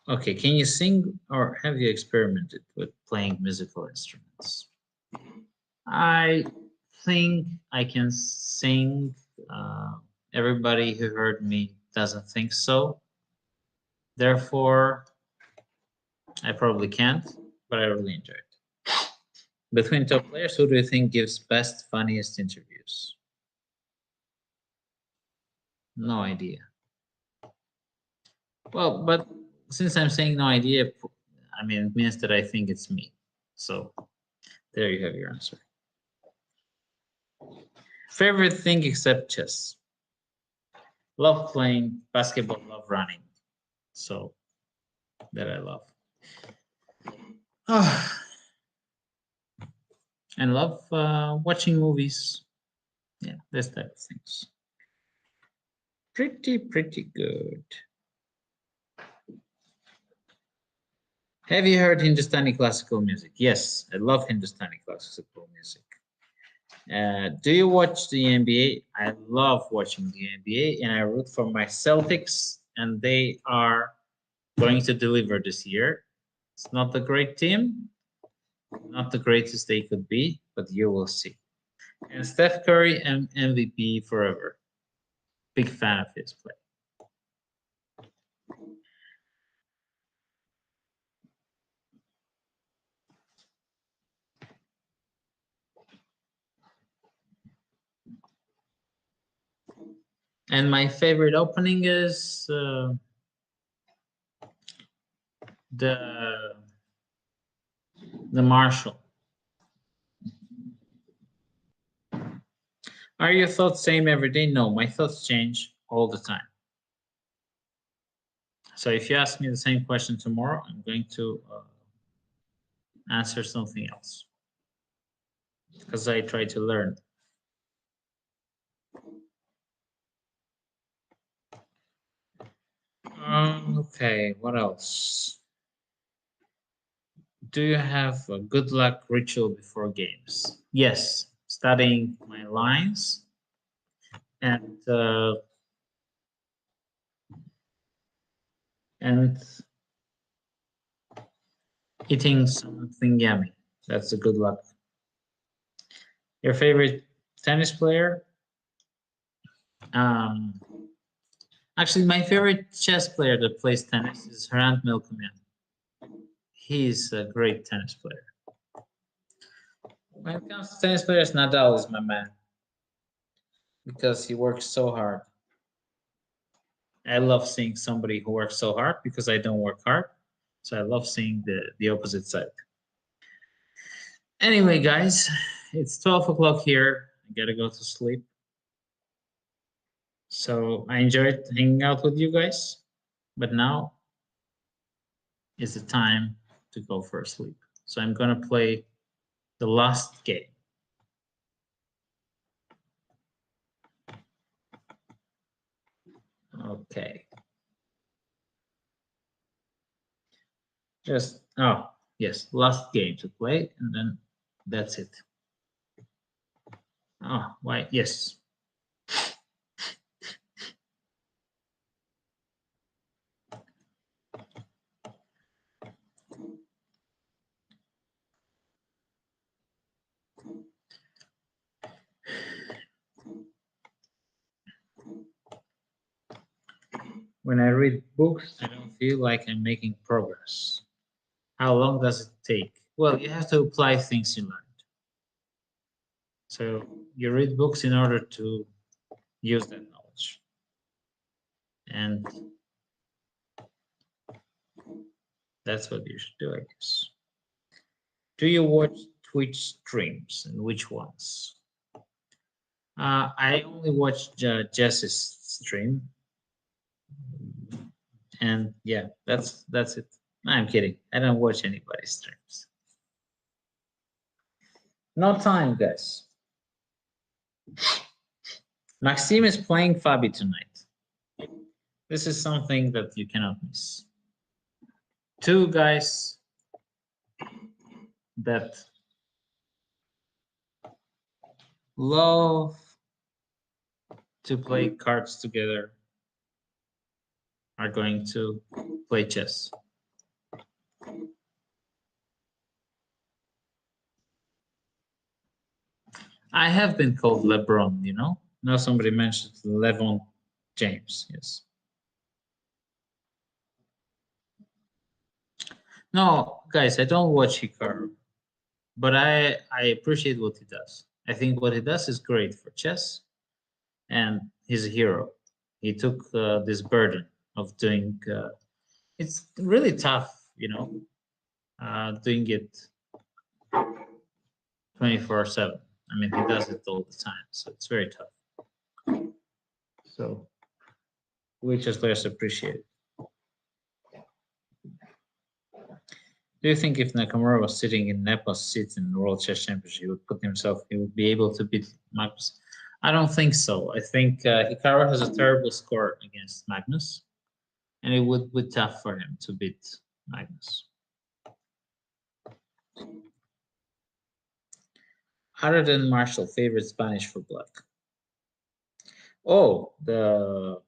Okay, can you sing or have you experimented with playing musical instruments? I think I can sing. Everybody who heard me doesn't think so. Therefore, I probably can't, but I really enjoy it. Between top players, who do you think gives best, funniest interviews? No idea. Well, but since I'm saying no idea, I mean, it means that I think it's me. So there you have your answer. Favorite thing except chess? Love playing basketball, love running. So that I love. And love watching movies. Yeah, this type of things. Pretty good. Have you heard Hindustani classical music? Yes, I love Hindustani classical music. Do you watch the NBA? I love watching the NBA, and I root for my Celtics, and they are going to deliver this year. It's not a great team, not the greatest they could be, but you will see. And Steph Curry, MVP forever. Big fan of his play. And my favorite opening is the Marshall. Are your thoughts same every day? No, my thoughts change all the time. So if you ask me the same question tomorrow, I'm going to answer something else because I try to learn. Okay, what else? Do you have a good luck ritual before games? Yes, studying my lines and eating something yummy. That's a good luck. Your favorite tennis player? Actually, my favorite chess player that plays tennis is Hrant Melkomian. He's a great tennis player. When it comes to tennis players, Nadal is my man because he works so hard. I love seeing somebody who works so hard because I don't work hard. So I love seeing the opposite side. Anyway, guys, it's 12 o'clock here. I gotta go to sleep. So I enjoyed hanging out with you guys, but now is the time to go for a sleep. So I'm gonna play the last game. Okay. Just, oh, yes, last game to play, and then that's it. Oh, why? Yes. When I read books, I don't feel like I'm making progress. How long does it take? Well, you have to apply things you learned. So you read books in order to use that knowledge. And that's what you should do, I guess. Do you watch Twitch streams, and which ones? I only watch Jess's stream. And yeah, that's it. I'm kidding. I don't watch anybody's streams. No time, guys. Maxime is playing Fabi tonight. This is something that you cannot miss. Two guys that love to play cards together are going to play chess. I have been called LeBron, you know? Now somebody mentioned Levon James, yes. No, guys, I don't watch Hikaru, but I appreciate what he does. I think what he does is great for chess, and he's a hero. He took this burden of doing. It's really tough, you know, doing it 24/7. I mean, he does it all the time, so it's very tough. So we just let's appreciate it. Do you think if Nakamura was sitting in Nepal's seat in the World Chess Championship, he would put himself, he would be able to beat Magnus? I don't think so. I think Hikaru has a terrible score against Magnus, and it would be tough for him to beat Magnus. Other than Marshall, favorite Spanish for black. Oh, the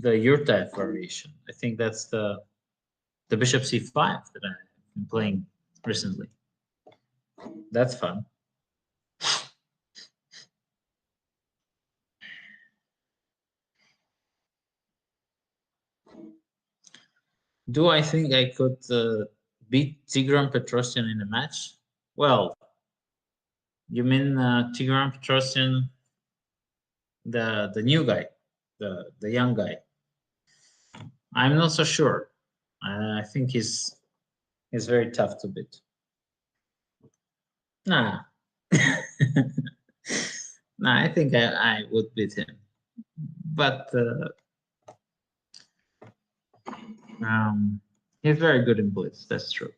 Yurta variation. I think that's the bishop c5 that I've been playing recently. That's fun. Do I think I could beat Tigran Petrosyan in a match? Well, you mean Tigran Petrosyan, the new guy, the young guy? I'm not so sure. I think he's very tough to beat. Nah. Nah, I think I would beat him. But he's very good in blitz, that's true.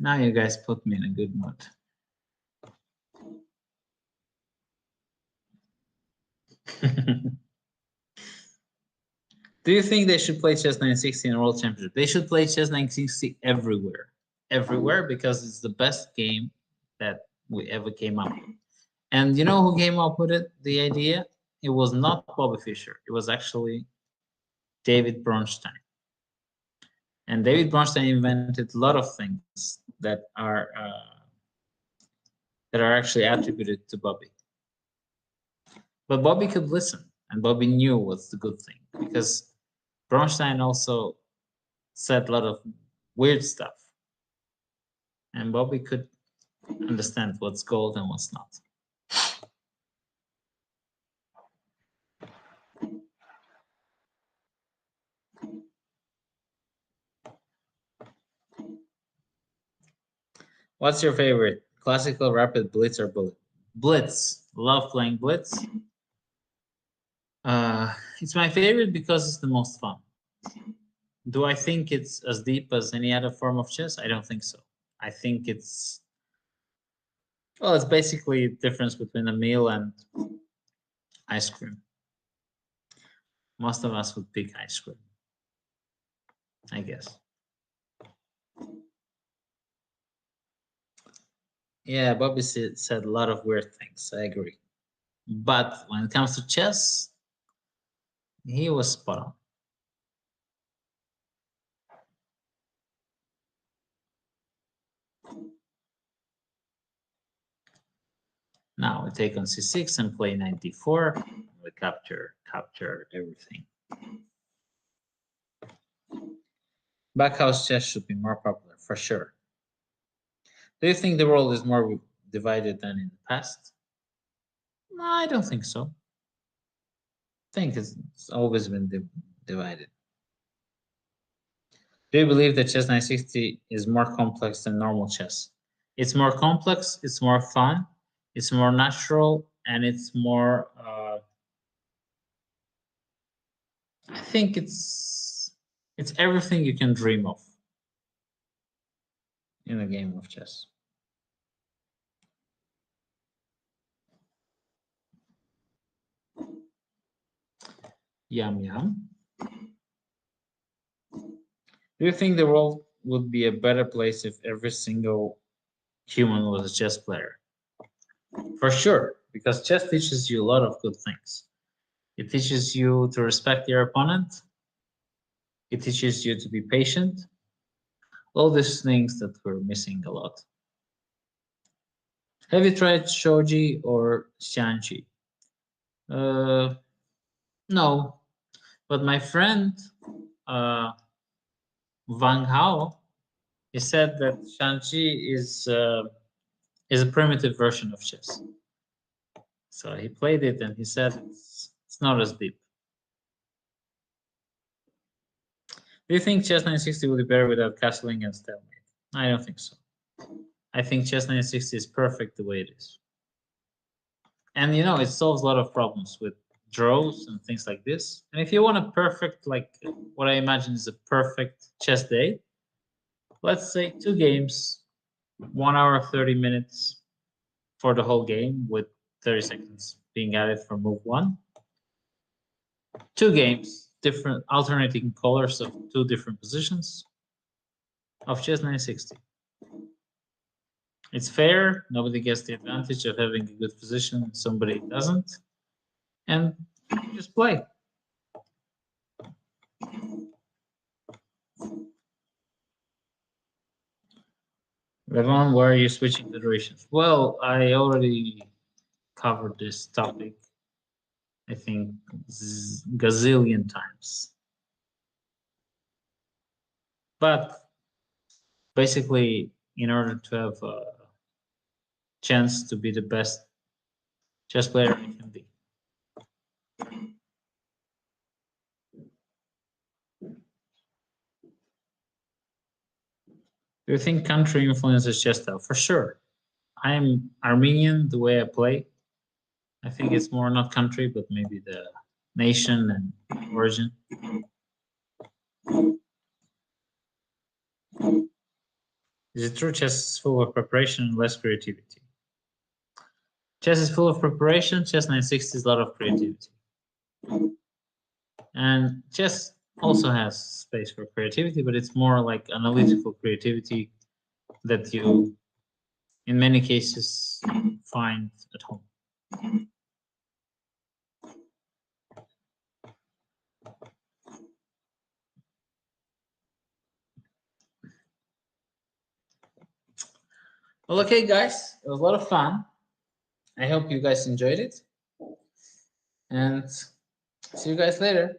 Now you guys put me in a good mood. Do you think they should play chess 960 in World Championship? They should play chess 960 everywhere. Everywhere, because it's the best game that we ever came up with. And you know who came up with it, the idea? It was not Bobby Fischer. It was actually David Bronstein. And David Bronstein invented a lot of things that are actually attributed to Bobby. But Bobby could listen, and Bobby knew what's the good thing, because Bronstein also said a lot of weird stuff, and Bobby could understand what's gold and what's not. What's your favorite? Classical, rapid, blitz, or bullet? Blitz. Love playing blitz. It's my favorite because it's the most fun. Do I think it's as deep as any other form of chess? I don't think so. I think it's, well, it's basically a difference between a meal and ice cream. Most of us would pick ice cream, I guess. Yeah, Bobby said a lot of weird things. I agree. But when it comes to chess, he was spot on. Now we take on c6 and play 94. We capture everything. Backhouse chess should be more popular, for sure. Do you think the world is more divided than in the past? No, I don't think so. I think it's always been divided. Do you believe that chess 960 is more complex than normal chess? It's more complex, it's more fun, it's more natural, and it's more, I think it's everything you can dream of in a game of chess. Yum yum. Do you think the world would be a better place if every single human was a chess player? For sure, because chess teaches you a lot of good things. It teaches you to respect your opponent. It teaches you to be patient. All these things that we're missing a lot. Have you tried shogi or xianqi? No, but my friend Wang Hao, he said that xianqi is a primitive version of chess. So he played it and he said it's not as deep. Do you think chess 960 would be better without castling and stalemate? I don't think so. I think chess 960 is perfect the way it is. And you know, it solves a lot of problems with draws and things like this. And if you want a perfect, like what I imagine is a perfect chess day, let's say 2 games, 1 hour, 30 minutes, for the whole game with 30 seconds being added for move 1. 2 games, different alternating colors of 2 different positions of chess 960. It's fair, nobody gets the advantage of having a good position and somebody doesn't. And just play. Levon, why are you switching federations? Well, I already covered this topic, I think, gazillion times. But basically, in order to have a chance to be the best chess player I can be. Do you think country influences chess style? For sure. I am Armenian the way I play. I think it's more not country, but maybe the nation and origin. Is it true chess is full of preparation and less creativity? Chess is full of preparation. Chess 960 is a lot of creativity. And chess also has space for creativity, but it's more like analytical creativity that you, in many cases, find at home. Well, okay, guys, it was a lot of fun. I hope you guys enjoyed it. And see you guys later.